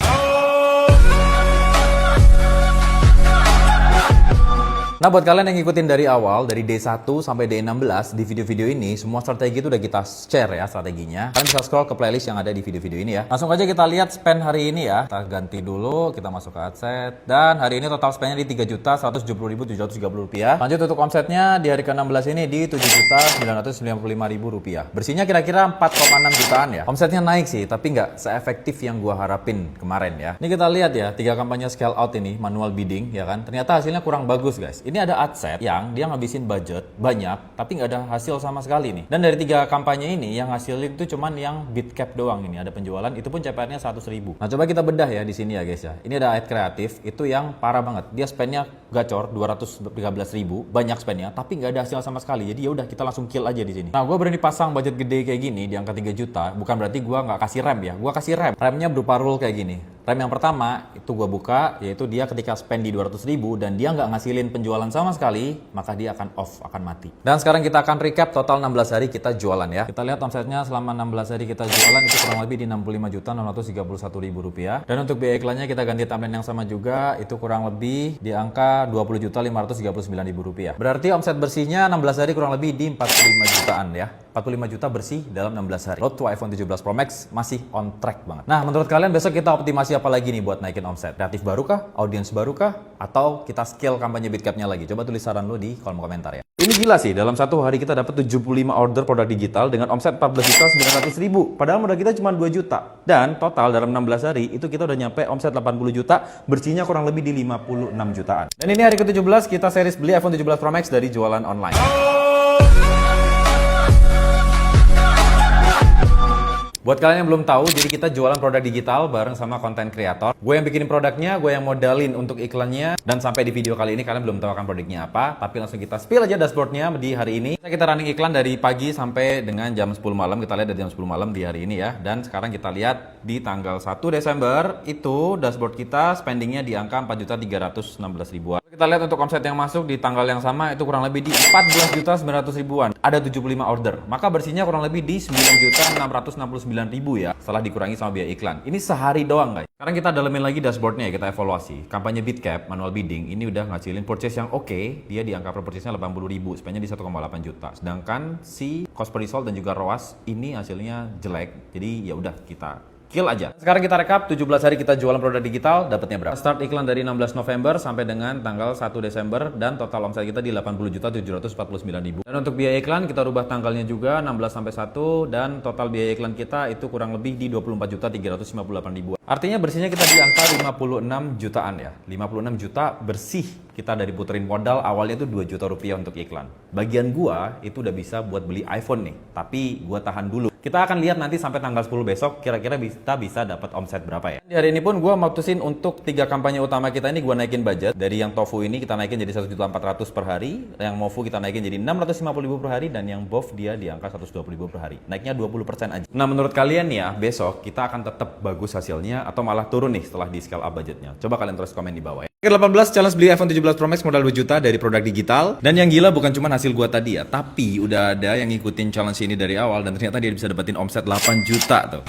Nah, buat kalian yang ngikutin dari awal, dari D1 sampai D16, di video-video ini, semua strategi itu udah kita share ya strateginya. Kalian bisa scroll ke playlist yang ada di video-video ini ya. Langsung aja kita lihat spend hari ini ya. Kita ganti dulu, kita masuk ke adset. Dan hari ini total spendnya di 3.170.730 rupiah. Lanjut untuk omsetnya di hari ke-16 ini di 7.995.000 rupiah. Bersihnya kira-kira 4,6 jutaan ya. Omsetnya naik sih, tapi nggak seefektif yang gua harapin kemarin ya. Ini kita lihat ya, 3 kampanye scale out ini, manual bidding ya kan. Ternyata hasilnya kurang bagus guys. Ini ada adset yang dia ngabisin budget banyak, tapi nggak ada hasil sama sekali nih. Dan dari 3 kampanye ini, yang hasilnya itu cuman yang BitCap doang ini. Ada penjualan, itu pun CPR-nya 100.000. Nah, coba kita bedah ya di sini ya guys ya. Ini ada ad kreatif, itu yang parah banget. Dia spendnya gacor, 213.000, banyak spendnya, tapi nggak ada hasil sama sekali. Jadi ya udah kita langsung kill aja di sini. Nah, gue berani pasang budget gede kayak gini di angka 3 juta, bukan berarti gue nggak kasih rem ya. Gue kasih rem. Remnya berupa rule kayak gini. Rem yang pertama itu gue buka, yaitu dia ketika spend di 200.000 dan dia nggak ngasilin penjualan sama sekali, maka dia akan off, akan mati. Dan sekarang kita akan recap total 16 hari kita jualan ya. Kita lihat omsetnya selama 16 hari kita jualan itu kurang lebih di 65.631.000 rupiah. Dan untuk biaya iklannya kita ganti timeline yang sama juga, itu kurang lebih di angka 20.539.000 rupiah. Berarti omset bersihnya 16 hari kurang lebih di 45 jutaan ya. 45 juta bersih dalam 16 hari. Road to iPhone 17 Pro Max masih on track banget. Nah, menurut kalian besok kita optimasi apa lagi nih buat naikin omset? Kreatif baru kah? Audiens baru kah? Atau kita scale kampanye BitCap-nya lagi? Coba tulis saran lo di kolom komentar ya. Ini gila sih, dalam satu hari kita dapat 75 order produk digital dengan omset 14.900.000. Padahal modal kita cuma 2 juta. Dan total dalam 16 hari itu kita udah nyampe omset 80 juta, bersihnya kurang lebih di 56 jutaan. Dan ini hari ke-17 kita series beli iPhone 17 Pro Max dari jualan online. Buat kalian yang belum tahu, jadi kita jualan produk digital bareng sama konten kreator. Gue yang bikinin produknya, gue yang modalin untuk iklannya. Dan sampai di video kali ini kalian belum tahu akan produknya apa. Tapi langsung kita spill aja dashboardnya di hari ini. Kita running iklan dari pagi sampai dengan jam 10 malam. Kita lihat dari jam 10 malam di hari ini ya. Dan sekarang kita lihat di tanggal 1 Desember, itu dashboard kita spendingnya di angka 4.316.000-an. Kita lihat untuk omset yang masuk di tanggal yang sama, itu kurang lebih di 14.900.000-an. Ada 75 order. Maka bersihnya kurang lebih di 9.669.000 ya, setelah dikurangi sama biaya iklan. Ini sehari doang guys. Sekarang kita dalemin lagi dashboardnya ya, kita evaluasi. Kampanye BitCap, manual bidding, ini udah ngasilin purchase yang oke. Dia di angka per purchase-nya 80.000, spendnya di 1,8 juta. Sedangkan si cost per result dan juga ROAS ini hasilnya jelek. Jadi ya udah kita kill aja. Sekarang kita rekap 17 hari kita jualan produk digital, dapatnya berapa? Start iklan dari 16 November sampai dengan tanggal 1 Desember dan total omset kita di 80.749.000. Dan untuk biaya iklan kita rubah tanggalnya juga 16 sampai 1 dan total biaya iklan kita itu kurang lebih di 24.358.000. Artinya bersihnya kita di angka 56 jutaan ya. 56 juta bersih kita dari puterin modal awalnya itu 2 juta rupiah untuk iklan. Bagian gua itu udah bisa buat beli iPhone nih, tapi gua tahan dulu. Kita akan lihat nanti sampai tanggal 10 besok kira-kira kita bisa dapat omset berapa ya. Di hari ini pun gue mutusin untuk 3 kampanye utama kita ini gue naikin budget. Dari yang tofu ini kita naikin jadi 1.400.000 per hari, yang mofu kita naikin jadi 650.000 per hari, dan yang bof dia di angka 120.000 per hari. Naiknya 20% aja. Nah, menurut kalian ya, besok kita akan tetap bagus hasilnya atau malah turun nih setelah di scale up budgetnya? Coba kalian terus komen di bawah ya. Ke-18 challenge beli iPhone 17 Pro Max modal 2 juta dari produk digital. Dan yang gila bukan cuma hasil gua tadi ya, tapi udah ada yang ngikutin challenge ini dari awal dan ternyata dia bisa dapetin omset 8 juta tuh.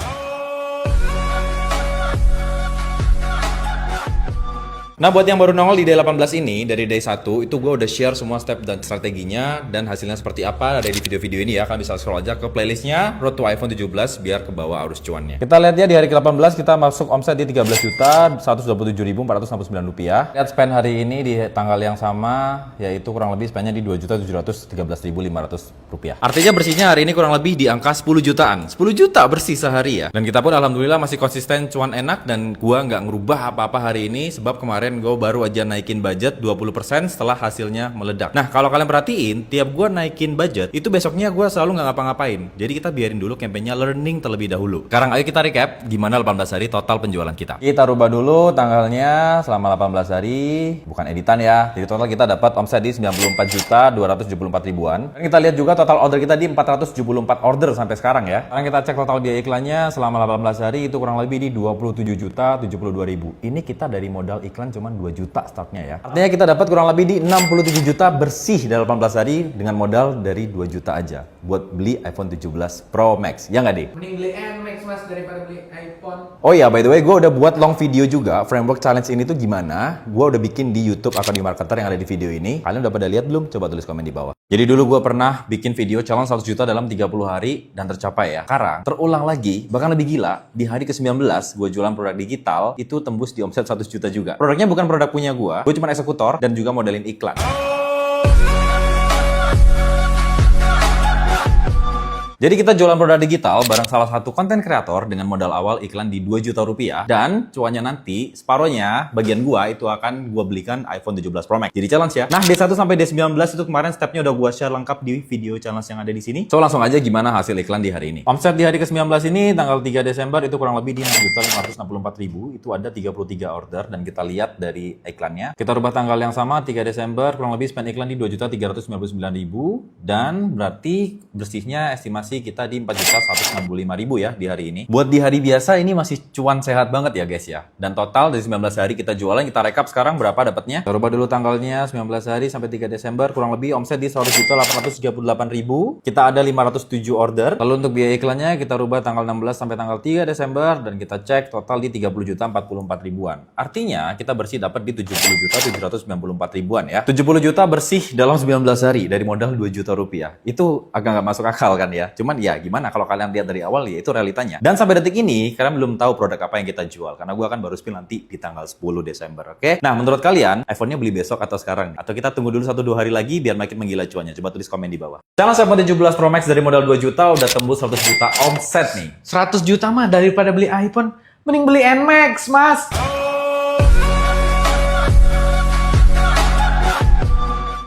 Nah, buat yang baru nongol di day 18 ini, dari day 1, itu gue udah share semua step dan strateginya dan hasilnya seperti apa ada di video-video ini ya. Kalian bisa scroll aja ke playlistnya Road to iPhone 17 biar ke bawah arus cuannya. Kita lihat ya, di hari ke-18 kita masuk omset di 13.127.469 rupiah. Lihat spend hari ini di tanggal yang sama, yaitu kurang lebih spendnya di 2.713.500 rupiah. Artinya bersihnya hari ini kurang lebih di angka 10 jutaan. 10 juta bersih sehari ya. Dan kita pun alhamdulillah masih konsisten cuan enak dan gua nggak ngerubah apa-apa hari ini sebab kemarin gue baru aja naikin budget 20% setelah hasilnya meledak. Nah, kalau kalian perhatiin, tiap gue naikin budget, itu besoknya gue selalu nggak ngapa-ngapain. Jadi kita biarin dulu kampanye learning terlebih dahulu. Sekarang ayo kita recap gimana 18 hari total penjualan kita. Kita rubah dulu tanggalnya selama 18 hari, bukan editan ya. Jadi total kita dapat omset di 94.274.000-an. Dan kita lihat juga total order kita di 474 order sampai sekarang ya. Sekarang kita cek total biaya iklannya selama 18 hari itu kurang lebih di 27.072.000. Ini kita dari modal iklan cuma 2 juta startnya ya. Artinya kita dapat kurang lebih di 67 juta bersih dalam 18 hari dengan modal dari 2 juta aja buat beli iPhone 17 Pro Max. Ya nggak, Dik? Mending beli NMAX mas daripada beli iPhone. Oh iya, by the way, gue udah buat long video juga framework challenge ini tuh gimana. Gue udah bikin di YouTube Akademi Marketer yang ada di video ini. Kalian udah pada lihat belum? Coba tulis komen di bawah. Jadi dulu gue pernah bikin video challenge 100 juta dalam 30 hari dan tercapai ya. Sekarang terulang lagi, bahkan lebih gila. Di hari ke-19 gue jualan produk digital itu tembus di omset 100 juta juga. Produknya bukan produk punya gue cuma eksekutor dan juga modelin iklan. Jadi kita jualan produk digital bareng salah satu konten kreator dengan modal awal iklan di 2 juta rupiah dan cuannya nanti separohnya bagian gua itu akan gua belikan iPhone 17 Pro Max. Jadi challenge ya. Nah, D1 sampai D19 itu kemarin stepnya udah gua share lengkap di video challenge yang ada di sini. So langsung aja gimana hasil iklan di hari ini. Omset di hari ke-19 ini tanggal 3 Desember itu kurang lebih di 6.564.000. Itu ada 33 order dan kita lihat dari iklannya. Kita rubah tanggal yang sama 3 Desember kurang lebih spend iklan di 2.399.000 dan berarti bersihnya estimasi kita di 4.165.000 ya di hari ini. Buat di hari biasa ini masih cuan sehat banget ya guys ya. Dan total dari 19 hari kita jualan, kita rekap sekarang berapa dapatnya. Kita rubah dulu tanggalnya 19 hari sampai 3 Desember kurang lebih omset di 100.838.000. Kita ada 507 order. Lalu untuk biaya iklannya kita rubah tanggal 16 sampai tanggal 3 Desember dan kita cek total di 30.044.000-an. Artinya kita bersih dapat di 70.794.000-an ya. 70 juta bersih dalam 19 hari dari modal 2 juta rupiah. Itu agak nggak masuk akal kan ya. Cuman ya gimana kalau kalian lihat dari awal ya itu realitanya. Dan sampai detik ini kalian belum tahu produk apa yang kita jual karena gue akan baru spill nanti di tanggal 10 Desember, oke? Nah, menurut kalian iPhone-nya beli besok atau sekarang? Atau kita tunggu dulu 1-2 hari lagi biar makin menggila cuannya? Coba tulis komen di bawah. Challenge iPhone 17 Pro Max dari modal 2 juta udah tembus 100 juta omset nih. 100 juta mah daripada beli iPhone, mending beli NMAX mas.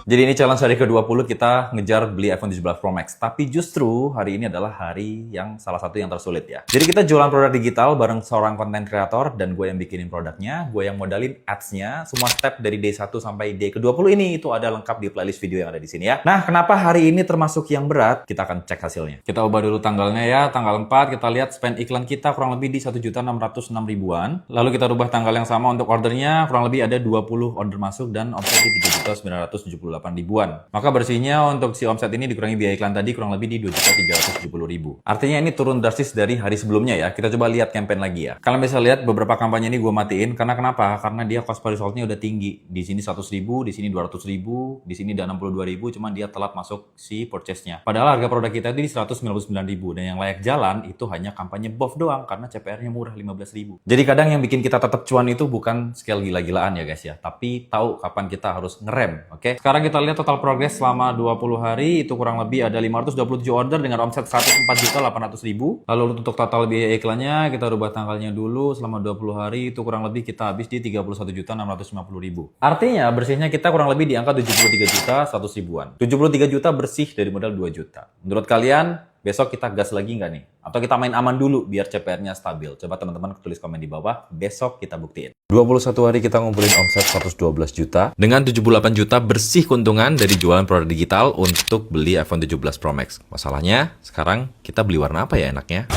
Jadi ini challenge hari ke-20 kita ngejar beli iPhone 17 Pro Max. Tapi justru hari ini adalah hari yang salah satu yang tersulit ya. Jadi kita jualan produk digital bareng seorang konten kreator dan gue yang bikinin produknya, gue yang modalin ads-nya. Semua step dari day 1 sampai day ke-20 ini itu ada lengkap di playlist video yang ada di sini ya. Nah, kenapa hari ini termasuk yang berat? Kita akan cek hasilnya. Kita ubah dulu tanggalnya ya. Tanggal 4 kita lihat spend iklan kita kurang lebih di 1.606.000-an. Lalu kita ubah tanggal yang sama untuk ordernya, kurang lebih ada 20 order masuk dan omset di 3.978.000-an. Maka bersihnya untuk si omset ini dikurangi biaya iklan tadi kurang lebih di 2.370.000. Artinya ini turun drastis dari hari sebelumnya ya. Kita coba lihat campaign lagi ya. Kalian bisa lihat beberapa kampanye ini gue matiin karena kenapa? Karena dia cost per resultnya udah tinggi. Di sini 100.000, di sini 200.000, di sini udah 62.000, cuman dia telat masuk si purchase-nya. Padahal harga produk kita itu di 199.000 dan yang layak jalan itu hanya kampanye BOF doang karena CPR-nya murah 15.000. Jadi kadang yang bikin kita tetap cuan itu bukan scale gila-gilaan ya guys ya, tapi tahu kapan kita harus ngerem, oke? Sekarang kita lihat total progress selama 20 hari itu kurang lebih ada 527 order dengan omset 104.800.000. Lalu untuk total biaya iklannya kita rubah tanggalnya dulu selama 20 hari itu kurang lebih kita habis di 31.650.000. Artinya bersihnya kita kurang lebih di angka 73.100.000-an. 73 juta bersih dari modal 2 juta. Menurut kalian besok kita gas lagi nggak nih? Atau kita main aman dulu biar CPR-nya stabil? Coba teman-teman tulis komen di bawah, besok kita buktiin. 21 hari kita ngumpulin omset 112 juta dengan 78 juta bersih keuntungan dari jualan produk digital untuk beli iPhone 17 Pro Max. Masalahnya, sekarang kita beli warna apa ya enaknya?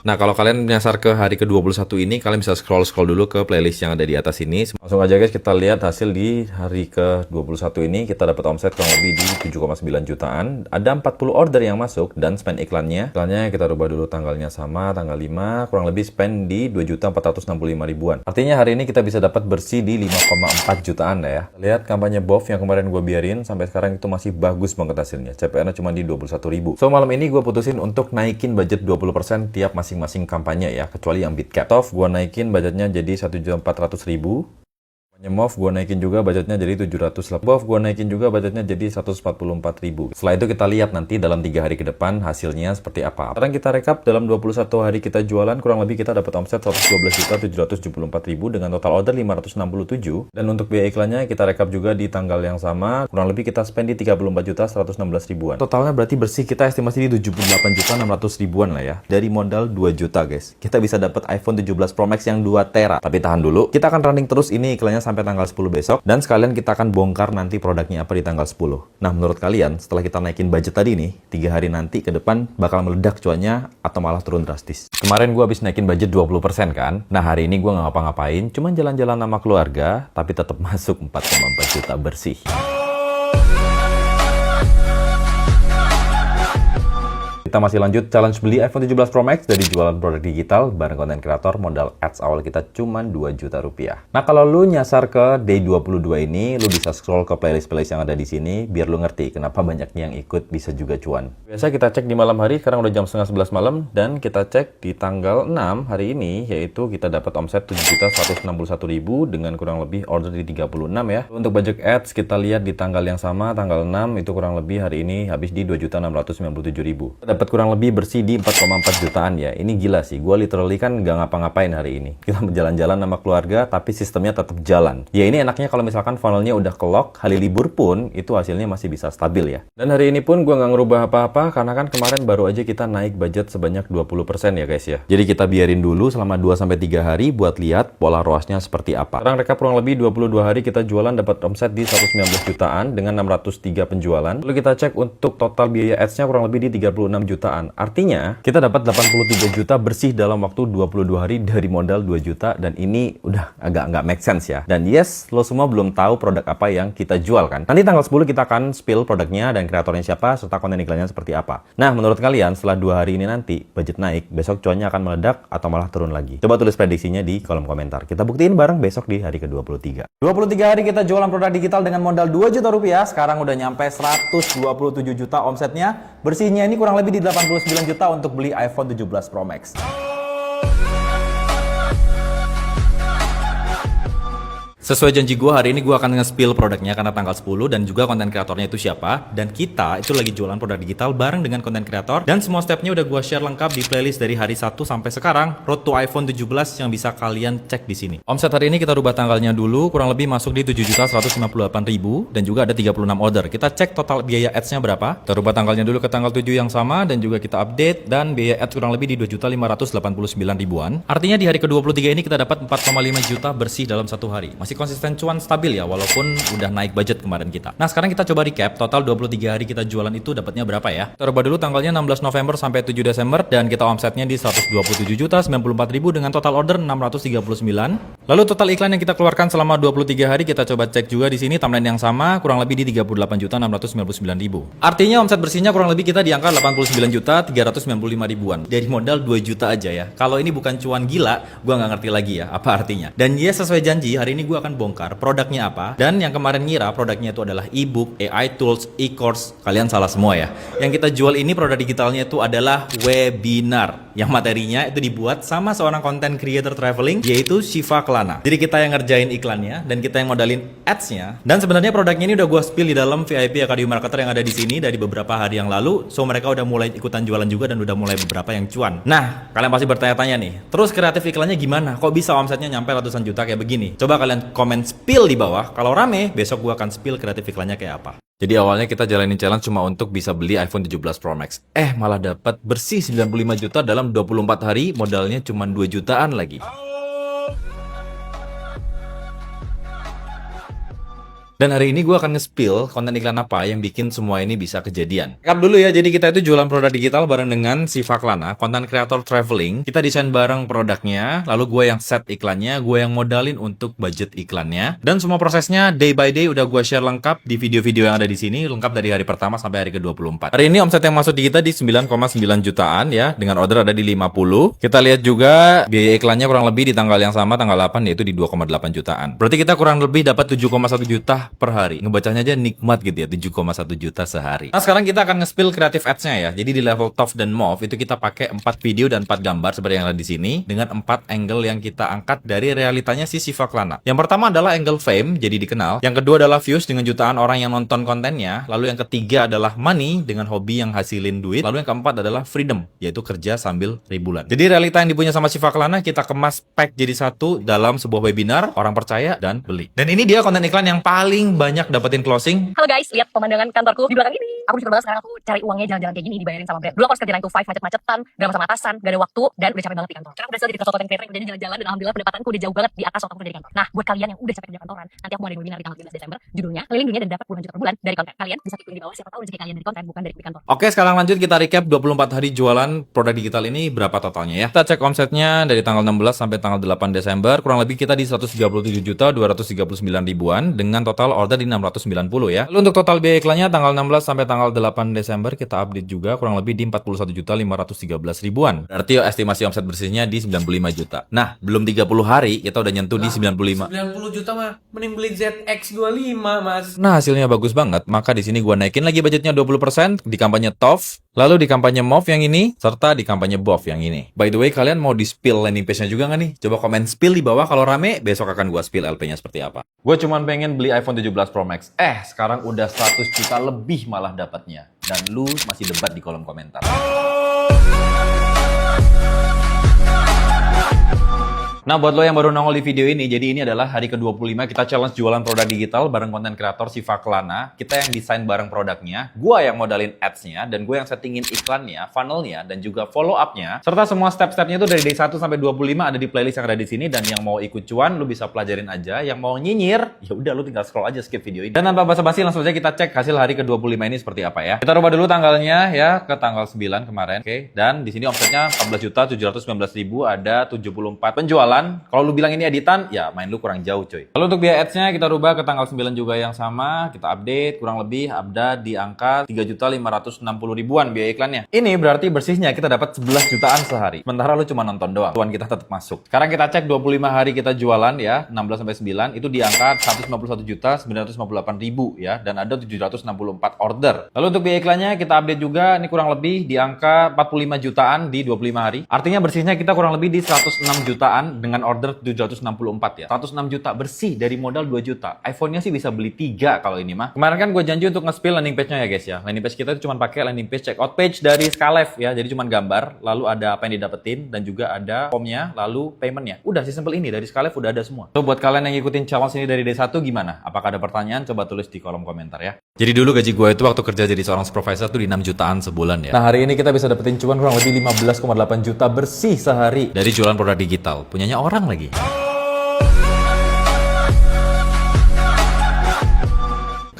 Nah, kalau kalian nyasar ke hari ke-21 ini, kalian bisa scroll-scroll dulu ke playlist yang ada di atas ini. Langsung aja guys, kita lihat hasil di hari ke-21 ini. Kita dapat omset kurang lebih di 7,9 jutaan. Ada 40 order yang masuk dan spend iklannya. Iklannya kita rubah dulu tanggalnya sama, tanggal 5. Kurang lebih spend di 2.465 ribuan. Artinya hari ini kita bisa dapat bersih di 5,4 jutaan ya. Lihat kampanye BOF yang kemarin gue biarin, sampai sekarang itu masih bagus banget hasilnya. CPR-nya cuma di 21 ribu. So, malam ini gue putusin untuk naikin budget 20% tiap masing-masing kampanye ya, kecuali yang bid cap. Tof gue naikin budgetnya jadi 1.400.000. MOV gue naikin juga budgetnya jadi 700. BOF gue naikin juga budgetnya jadi 144.000. Setelah itu kita lihat nanti dalam 3 hari ke depan hasilnya seperti apa. Sekarang kita rekap dalam 21 hari kita jualan, kurang lebih kita dapat omset 112.774.000 dengan total order 567. Dan untuk biaya iklannya kita rekap juga di tanggal yang sama, kurang lebih kita spend di 34.116.000-an. Totalnya berarti bersih kita estimasi di 78.600.000-an lah ya. Dari modal 2 juta guys. Kita bisa dapat iPhone 17 Pro Max yang 2 tera. Tapi tahan dulu, kita akan running terus ini iklannya sampai tanggal 10 besok, dan sekalian kita akan bongkar nanti produknya apa di tanggal 10. Nah, menurut kalian setelah kita naikin budget tadi nih, 3 hari nanti ke depan bakal meledak cuannya atau malah turun drastis? Kemarin gue habis naikin budget 20% kan. Nah, hari ini gue nggak ngapa-ngapain, cuman jalan-jalan sama keluarga, tapi tetap masuk 4,4 juta bersih. Kita masih lanjut challenge beli iPhone 17 Pro Max dari jualan produk digital bareng konten kreator. Modal ads awal kita cuma 2 juta rupiah. Nah, kalau lu nyasar ke day 22 ini, lu bisa scroll ke playlist-playlist yang ada di sini biar lu ngerti kenapa banyaknya yang ikut bisa juga cuan. Biasa kita cek di malam hari, sekarang udah jam setengah 11 malam, dan kita cek di tanggal 6 hari ini, yaitu kita dapat omset 7.161.000 dengan kurang lebih order di 36 ya. Untuk budget ads kita lihat di tanggal yang sama, tanggal 6 itu kurang lebih hari ini habis di 2.697.000. Dapat kurang lebih bersih di 4,4 jutaan ya. Ini gila sih, gue literally kan nggak ngapa-ngapain hari ini. Kita berjalan-jalan sama keluarga, tapi sistemnya tetap jalan. Ya ini enaknya kalau misalkan funnelnya udah ke-lock, hari libur pun itu hasilnya masih bisa stabil ya. Dan hari ini pun gue nggak ngerubah apa-apa, karena kan kemarin baru aja kita naik budget sebanyak 20% ya guys ya. Jadi kita biarin dulu selama 2-3 hari buat lihat pola ROAS-nya seperti apa. Sekarang rekap kurang lebih 22 hari kita jualan dapat omset di 119 jutaan dengan 603 penjualan. Lalu kita cek untuk total biaya ads-nya kurang lebih di 36 jutaan. Artinya, kita dapat 83 juta bersih dalam waktu 22 hari dari modal 2 juta, dan ini udah agak nggak make sense ya. Dan yes, lo semua belum tahu produk apa yang kita jual kan? Nanti tanggal 10 kita akan spill produknya dan kreatornya siapa, serta konten iklannya seperti apa. Nah, menurut kalian setelah 2 hari ini nanti budget naik, besok cuannya akan meledak atau malah turun lagi? Coba tulis prediksinya di kolom komentar. Kita buktiin bareng besok di hari ke-23. 23 hari kita jualan produk digital dengan modal 2 juta rupiah, sekarang udah nyampe 127 juta omsetnya. Bersihnya ini kurang lebih di 89 juta untuk beli iPhone 17 Pro Max. Sesuai janji gue, hari ini gue akan nge-spill produknya karena tanggal 10 dan juga konten kreatornya itu siapa. Dan kita itu lagi jualan produk digital bareng dengan konten kreator. Dan semua stepnya udah gue share lengkap di playlist dari hari 1 sampai sekarang. Road to iPhone 17 yang bisa kalian cek di sini. Omset hari ini kita rubah tanggalnya dulu, kurang lebih masuk di 7.158.000 dan juga ada 36 order. Kita cek total biaya ads-nya berapa. Kita rubah tanggalnya dulu ke tanggal 7 yang sama dan juga kita update, dan biaya ads kurang lebih di 2.589.000-an. Artinya di hari ke-23 ini kita dapat 4,5 juta bersih dalam satu hari. Masih konsisten cuan stabil ya, walaupun udah naik budget kemarin kita. Nah, sekarang kita coba recap total 23 hari kita jualan itu dapatnya berapa ya. Kita rubah dulu tanggalnya 16 November sampai 7 Desember dan kita omsetnya di 127.094.000 dengan total order 639. Lalu total iklan yang kita keluarkan selama 23 hari kita coba cek juga di sini, timeline yang sama kurang lebih di 38.699.000. Artinya omset bersihnya kurang lebih kita di angka 89.395.000-an dari modal 2 juta aja ya. Kalau ini bukan cuan gila, gua nggak ngerti lagi ya apa artinya. Dan ya sesuai janji, hari ini gua akan bongkar produknya apa. Dan yang kemarin ngira produknya itu adalah e-book, AI tools, e-course, kalian salah semua ya. Yang kita jual ini produk digitalnya itu adalah webinar, yang materinya itu dibuat sama seorang content creator traveling, yaitu Shiva Kelana. Jadi kita yang ngerjain iklannya dan kita yang modalin ads-nya. Dan sebenarnya produknya ini udah gua spill di dalam VIP Academy Marketer yang ada di sini dari beberapa hari yang lalu. So mereka udah mulai ikutan jualan juga dan udah mulai beberapa yang cuan. Nah, kalian pasti bertanya-tanya nih, terus kreatif iklannya gimana? Kok bisa omsetnya nyampe ratusan juta kayak begini? Coba kalian komen spill di bawah. Kalau rame, besok gua akan spill kreatif iklannya kayak apa. Jadi awalnya kita jalanin challenge cuma untuk bisa beli iPhone 17 Pro Max. Malah dapat bersih 95 juta dalam 24 hari, modalnya cuma 2 jutaan lagi. Dan hari ini gue akan nge-spill konten iklan apa yang bikin semua ini bisa kejadian. Rekap dulu ya, jadi kita itu jualan produk digital bareng dengan si Faklana, konten kreator traveling. Kita desain bareng produknya, lalu gue yang set iklannya, gue yang modalin untuk budget iklannya. Dan semua prosesnya day by day udah gue share lengkap di video-video yang ada di sini, lengkap dari hari pertama sampai hari ke-24. Hari ini omset yang masuk di kita di 9,9 jutaan ya, dengan order ada di 50. Kita lihat juga biaya iklannya kurang lebih di tanggal yang sama, tanggal 8, yaitu di 2,8 jutaan. Berarti kita kurang lebih dapat 7,1 juta per hari. Ngebacanya aja nikmat gitu ya, 7,1 juta sehari. Nah, sekarang kita akan nge-spill creative ads-nya ya. Jadi di level TOF dan MOV itu kita pakai 4 video dan 4 gambar seperti yang ada di sini dengan 4 angle yang kita angkat dari realitanya si Faklana. Yang pertama adalah angle fame, jadi dikenal. Yang kedua adalah views dengan jutaan orang yang nonton kontennya. Lalu yang ketiga adalah money dengan hobi yang hasilin duit. Lalu yang keempat adalah freedom, yaitu kerja sambil ribulan. Jadi realita yang dipunya sama si Faklana kita kemas pack jadi satu dalam sebuah webinar, orang percaya dan beli. Dan ini dia konten iklan yang paling banyak dapetin closing. Halo guys, lihat pemandangan kantorku di belakang ini. Aku bersyukur banget sekarang aku cari uangnya jalan-jalan kayak gini dibayarin sama Grab. Dulu aku harus kerja 9 to 5 macet-macetan, drama sama atasan, gak ada waktu dan udah capek banget di kantor. Sekarang udah jadi content creator, jadi jalan-jalan dan alhamdulillah pendapatanku udah jauh banget di atas waktu aku kerja di kantor. Nah, buat kalian yang udah capek kerja kantoran, nanti aku mau ada webinar di tanggal 13 Desember, judulnya keliling dunia dan dapat puluhan juta per bulan dari konten. Kalian bisa klik di bawah, siapa tahu rezeki kalian dari konten bukan dari kantor. Oke, sekarang lanjut kita recap 24 hari jualan produk digital ini berapa totalnya ya. Kita cek omsetnya dari tanggal 16 sampai tanggal 8 Desember, kurang lebih kita di 137.239.000-an dengan total order di 690 ya. Lalu untuk total biaya iklannya tanggal 16 sampai tanggal 8 Desember kita update juga kurang lebih di 41.513.000-an. Berarti estimasi omset bersihnya di 95 juta. Nah, belum 30 hari kita udah nyentuh di 95. 90 juta mah mending beli ZX25 mas. Nah, hasilnya bagus banget. Maka di sini gua naikin lagi budgetnya 20% di kampanye TOF, lalu di kampanye MOV yang ini, serta di kampanye BOV yang ini. By the way, kalian mau di-spill landing page-nya juga nggak nih? Coba komen spill di bawah, kalau rame, besok akan gua spill LP-nya seperti apa. Gue cuman pengen beli iPhone 17 Pro Max. Sekarang udah 100 juta lebih malah dapatnya. Dan lu masih debat di kolom komentar. Nah, buat lo yang baru nongol di video ini, jadi ini adalah hari ke-25 kita challenge jualan produk digital bareng konten kreator si Faklana. Kita yang desain bareng produknya, gue yang modalin ads-nya, dan gue yang settingin iklannya, funnel-nya, dan juga follow up-nya. Serta semua step-stepnya itu dari day 1 sampai 25 ada di playlist yang ada di sini, dan yang mau ikut cuan, lu bisa pelajarin aja. Yang mau nyinyir, ya udah lu tinggal scroll aja skip video ini. Dan tanpa basa-basi langsung aja kita cek hasil hari ke-25 ini seperti apa ya. Kita rubah dulu tanggalnya ya ke tanggal 9 kemarin, oke. Dan di sini omsetnya 14.719.000, ada 74 penjualan. Kalau lu bilang ini editan, ya main lu kurang jauh coy. Lalu untuk biaya ads-nya kita rubah ke tanggal 9 juga yang sama, kita update kurang lebih ada di angka 3.560.000-an biaya iklannya. Ini berarti bersihnya kita dapat 11 jutaan sehari. Sementara lu cuma nonton doang, cuan kita tetap masuk. Sekarang kita cek 25 hari kita jualan ya, 16 sampai 9 itu di angka 151.998.000 ya, dan ada 764 order. Lalu untuk biaya iklannya kita update juga, ini kurang lebih di angka 45 jutaan di 25 hari. Artinya bersihnya kita kurang lebih di 106 jutaan dengan order 764 ya. 106 juta bersih dari modal 2 juta. iPhone-nya sih bisa beli 3 kalau ini mah. Kemarin kan gue janji untuk nge-spill landing page-nya ya guys ya. Landing page kita itu cuma pakai landing page checkout page dari Skalev ya. Jadi cuma gambar, lalu ada apa yang didapetin dan juga ada form-nya, lalu payment-nya. Udah sesimpel ini, dari Skalev udah ada semua. So buat kalian yang ngikutin challenge ini dari day 1 gimana? Apakah ada pertanyaan? Coba tulis di kolom komentar ya. Jadi dulu gaji gue itu waktu kerja jadi seorang supervisor tuh di 6 jutaan sebulan ya. Nah, hari ini kita bisa dapetin cuan kurang lebih 15,8 juta bersih sehari dari jualan produk digital. Punyanya orang lagi.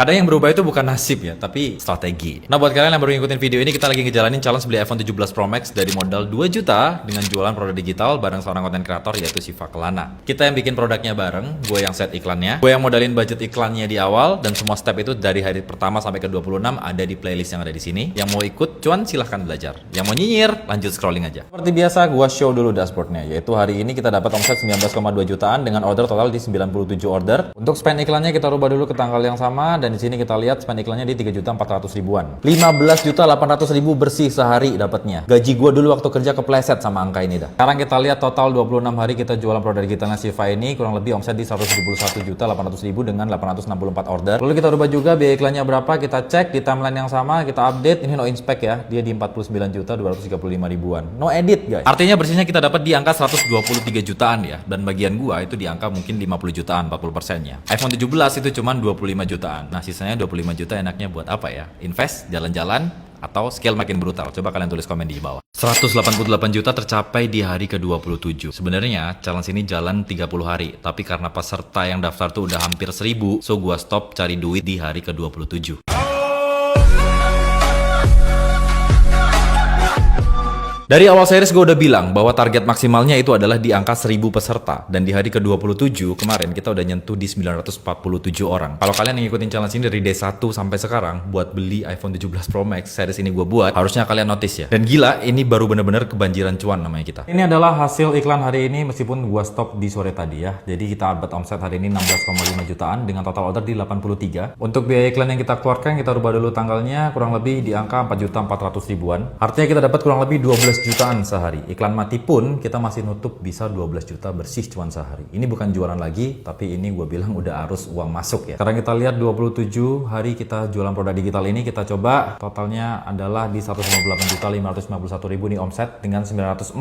Kadang yang berubah itu bukan nasib ya, tapi strategi. Nah, buat kalian yang baru ngikutin video ini, kita lagi ngejalanin challenge beli iPhone 17 Pro Max dari modal 2 juta dengan jualan produk digital bareng seorang konten kreator yaitu si Faklana. Kita yang bikin produknya bareng, gue yang set iklannya, gue yang modalin budget iklannya di awal, dan semua step itu dari hari pertama sampai ke 26 ada di playlist yang ada di sini. Yang mau ikut, cuan silahkan belajar. Yang mau nyinyir, lanjut scrolling aja. Seperti biasa, gue show dulu dashboardnya, yaitu hari ini kita dapat omset 19,2 jutaan dengan order total di 97 order. Untuk spend iklannya kita rubah dulu ke tanggal yang sama, dan di sini kita lihat spend iklannya di 3.400.000-an. 15.800.000 bersih sehari dapatnya. Gaji gue dulu waktu kerja kepleset sama angka ini dah. Sekarang kita lihat total 26 hari kita jualan produk digitalnya Siva ini kurang lebih omset di 171.800.000 dengan 864 order. Lalu kita rubah juga biaya iklannya berapa, kita cek di timeline yang sama, kita update. Ini no inspect ya, dia di 49.235.000-an. No edit guys. Artinya bersihnya kita dapat di angka 123 jutaan ya. Dan bagian gua itu di angka mungkin 50 jutaan, 40%-nya. iPhone 17 itu cuma 25 jutaan. Nah, sisanya 25 juta enaknya buat apa ya? Invest, jalan-jalan, Atau scale makin brutal? Coba kalian tulis komen di bawah. 188 juta tercapai di hari ke-27. Sebenarnya challenge ini jalan 30 hari, tapi karena peserta yang daftar tuh udah hampir 1000, so gua stop cari duit di hari ke-27. Dari awal series gue udah bilang bahwa target maksimalnya itu adalah di angka 1000 peserta. Dan di hari ke-27 kemarin kita udah nyentuh di 947 orang. Kalau kalian yang ngikutin challenge ini dari day 1 sampai sekarang, buat beli iPhone 17 Pro Max series ini gue buat, harusnya kalian notice ya. Dan gila, ini baru bener-bener kebanjiran cuan namanya kita. Ini adalah hasil iklan hari ini meskipun gue stop di sore tadi ya. Jadi kita dapat omset hari ini 16,5 jutaan dengan total order di 83. Untuk biaya iklan yang kita keluarkan, kita rubah dulu tanggalnya kurang lebih di angka 4.400.000-an. Artinya kita dapat kurang lebih 12 jutaan sehari. Iklan mati pun kita masih nutup bisa 12 juta bersih cuan sehari. Ini bukan jualan lagi, tapi ini gue bilang udah arus uang masuk ya. Sekarang kita lihat 27 hari kita jualan produk digital ini, kita coba totalnya adalah di 158.551.000 nih omset dengan 948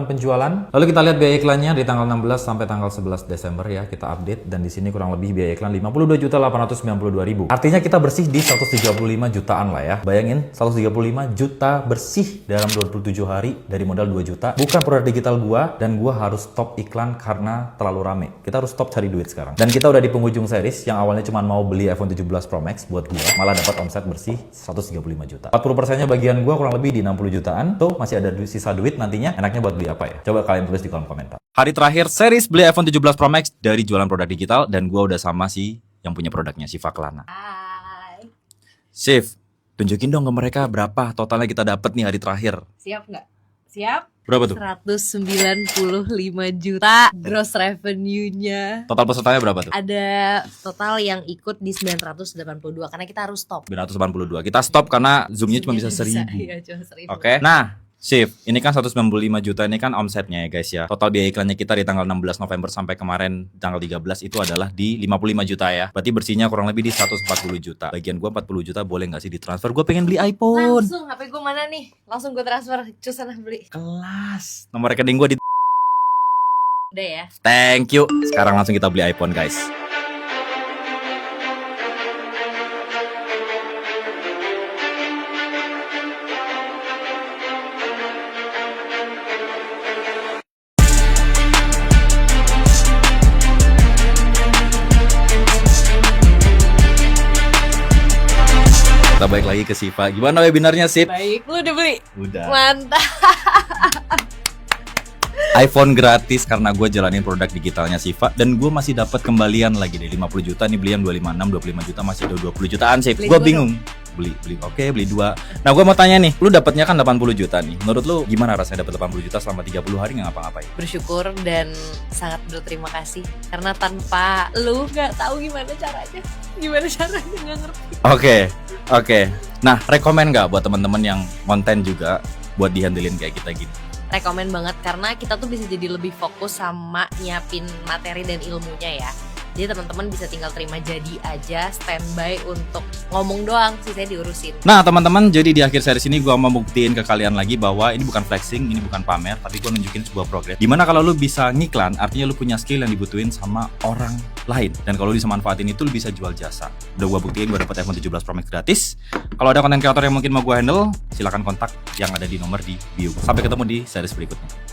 penjualan. Lalu kita lihat biaya iklannya di tanggal 16 sampai tanggal 11 Desember ya, kita update dan di sini kurang lebih biaya iklan 52.892.000. Artinya kita bersih di 135 jutaan lah ya. Bayangin 135 juta bersih dalam 27 hari dari modal 2 juta. Bukan produk digital gua dan gua harus stop iklan karena terlalu rame. Kita harus stop cari duit sekarang. Dan kita udah di penghujung series yang awalnya cuma mau beli iPhone 17 Pro Max buat gua, malah dapat omset bersih 135 juta. 40%-nya bagian gua kurang lebih di 60 jutaan. Tuh masih ada sisa duit nantinya. Enaknya buat beli apa ya? Coba kalian tulis di kolom komentar. Hari terakhir series beli iPhone 17 Pro Max dari jualan produk digital dan gua udah sama si yang punya produknya, Siva Kelana. Hai. Siv, tunjukin dong ke mereka berapa totalnya kita dapat nih hari terakhir. Siap nggak? Siap? Berapa tuh? 195 juta gross revenue-nya. Total pesertanya berapa tuh? Ada total yang ikut di 982 karena kita harus stop. 982. Kita stop karena zoomnya cuma bisa 1000. Iya, cuma 1000. Oke. Nah, Sip, ini kan 195 juta ini kan omsetnya ya guys ya. Total biaya iklannya kita di tanggal 16 November sampai kemarin tanggal 13 itu adalah di 55 juta ya. Berarti bersihnya kurang lebih di 140 juta. Bagian gua 40 juta boleh nggak sih ditransfer? Gua pengen beli iPhone. Langsung HP gue mana nih? Langsung gue transfer. Cus sana beli. Kelas. Nomor rekening gua di Udah ya. Thank you. Sekarang langsung kita beli iPhone guys. Kita balik lagi ke Siva. Gimana webinarnya, Sip? Baik, lu udah beli? Udah. Mantap. iPhone gratis karena gue jalanin produk digitalnya Siva dan gue masih dapat kembalian lagi dari 50 juta nih, beli yang 256, 25 juta masih ada 20 jutaan sih. Gue bingung. Beli. Oke, beli 2. Nah, gue mau tanya nih, lu dapatnya kan 80 juta nih. Menurut lu gimana rasanya dapat 80 juta selama 30 hari nggak ngapa-ngapain? Bersyukur dan sangat berterima kasih karena tanpa lu nggak tahu gimana caranya. Gimana caranya nggak ngerti. Oke. Nah, rekomen nggak buat teman-teman yang konten juga buat dihandelin kayak kita gini? Rekomen banget karena kita tuh bisa jadi lebih fokus sama nyiapin materi dan ilmunya ya. Jadi teman-teman bisa tinggal terima jadi aja, standby untuk ngomong doang, sisanya diurusin. Nah teman-teman, jadi di akhir series ini gue mau buktiin ke kalian lagi bahwa ini bukan flexing, ini bukan pamer, tapi gue nunjukin sebuah progres. Dimana kalau lu bisa ngiklan, artinya lu punya skill yang dibutuhin sama orang lain. Dan kalau lu bisa manfaatin itu, lu bisa jual jasa. Udah gue buktiin, gue dapet iPhone 17 Pro Max gratis. Kalau ada konten kreator yang mungkin mau gue handle, silahkan kontak yang ada di nomor di bio. Sampai ketemu di series berikutnya.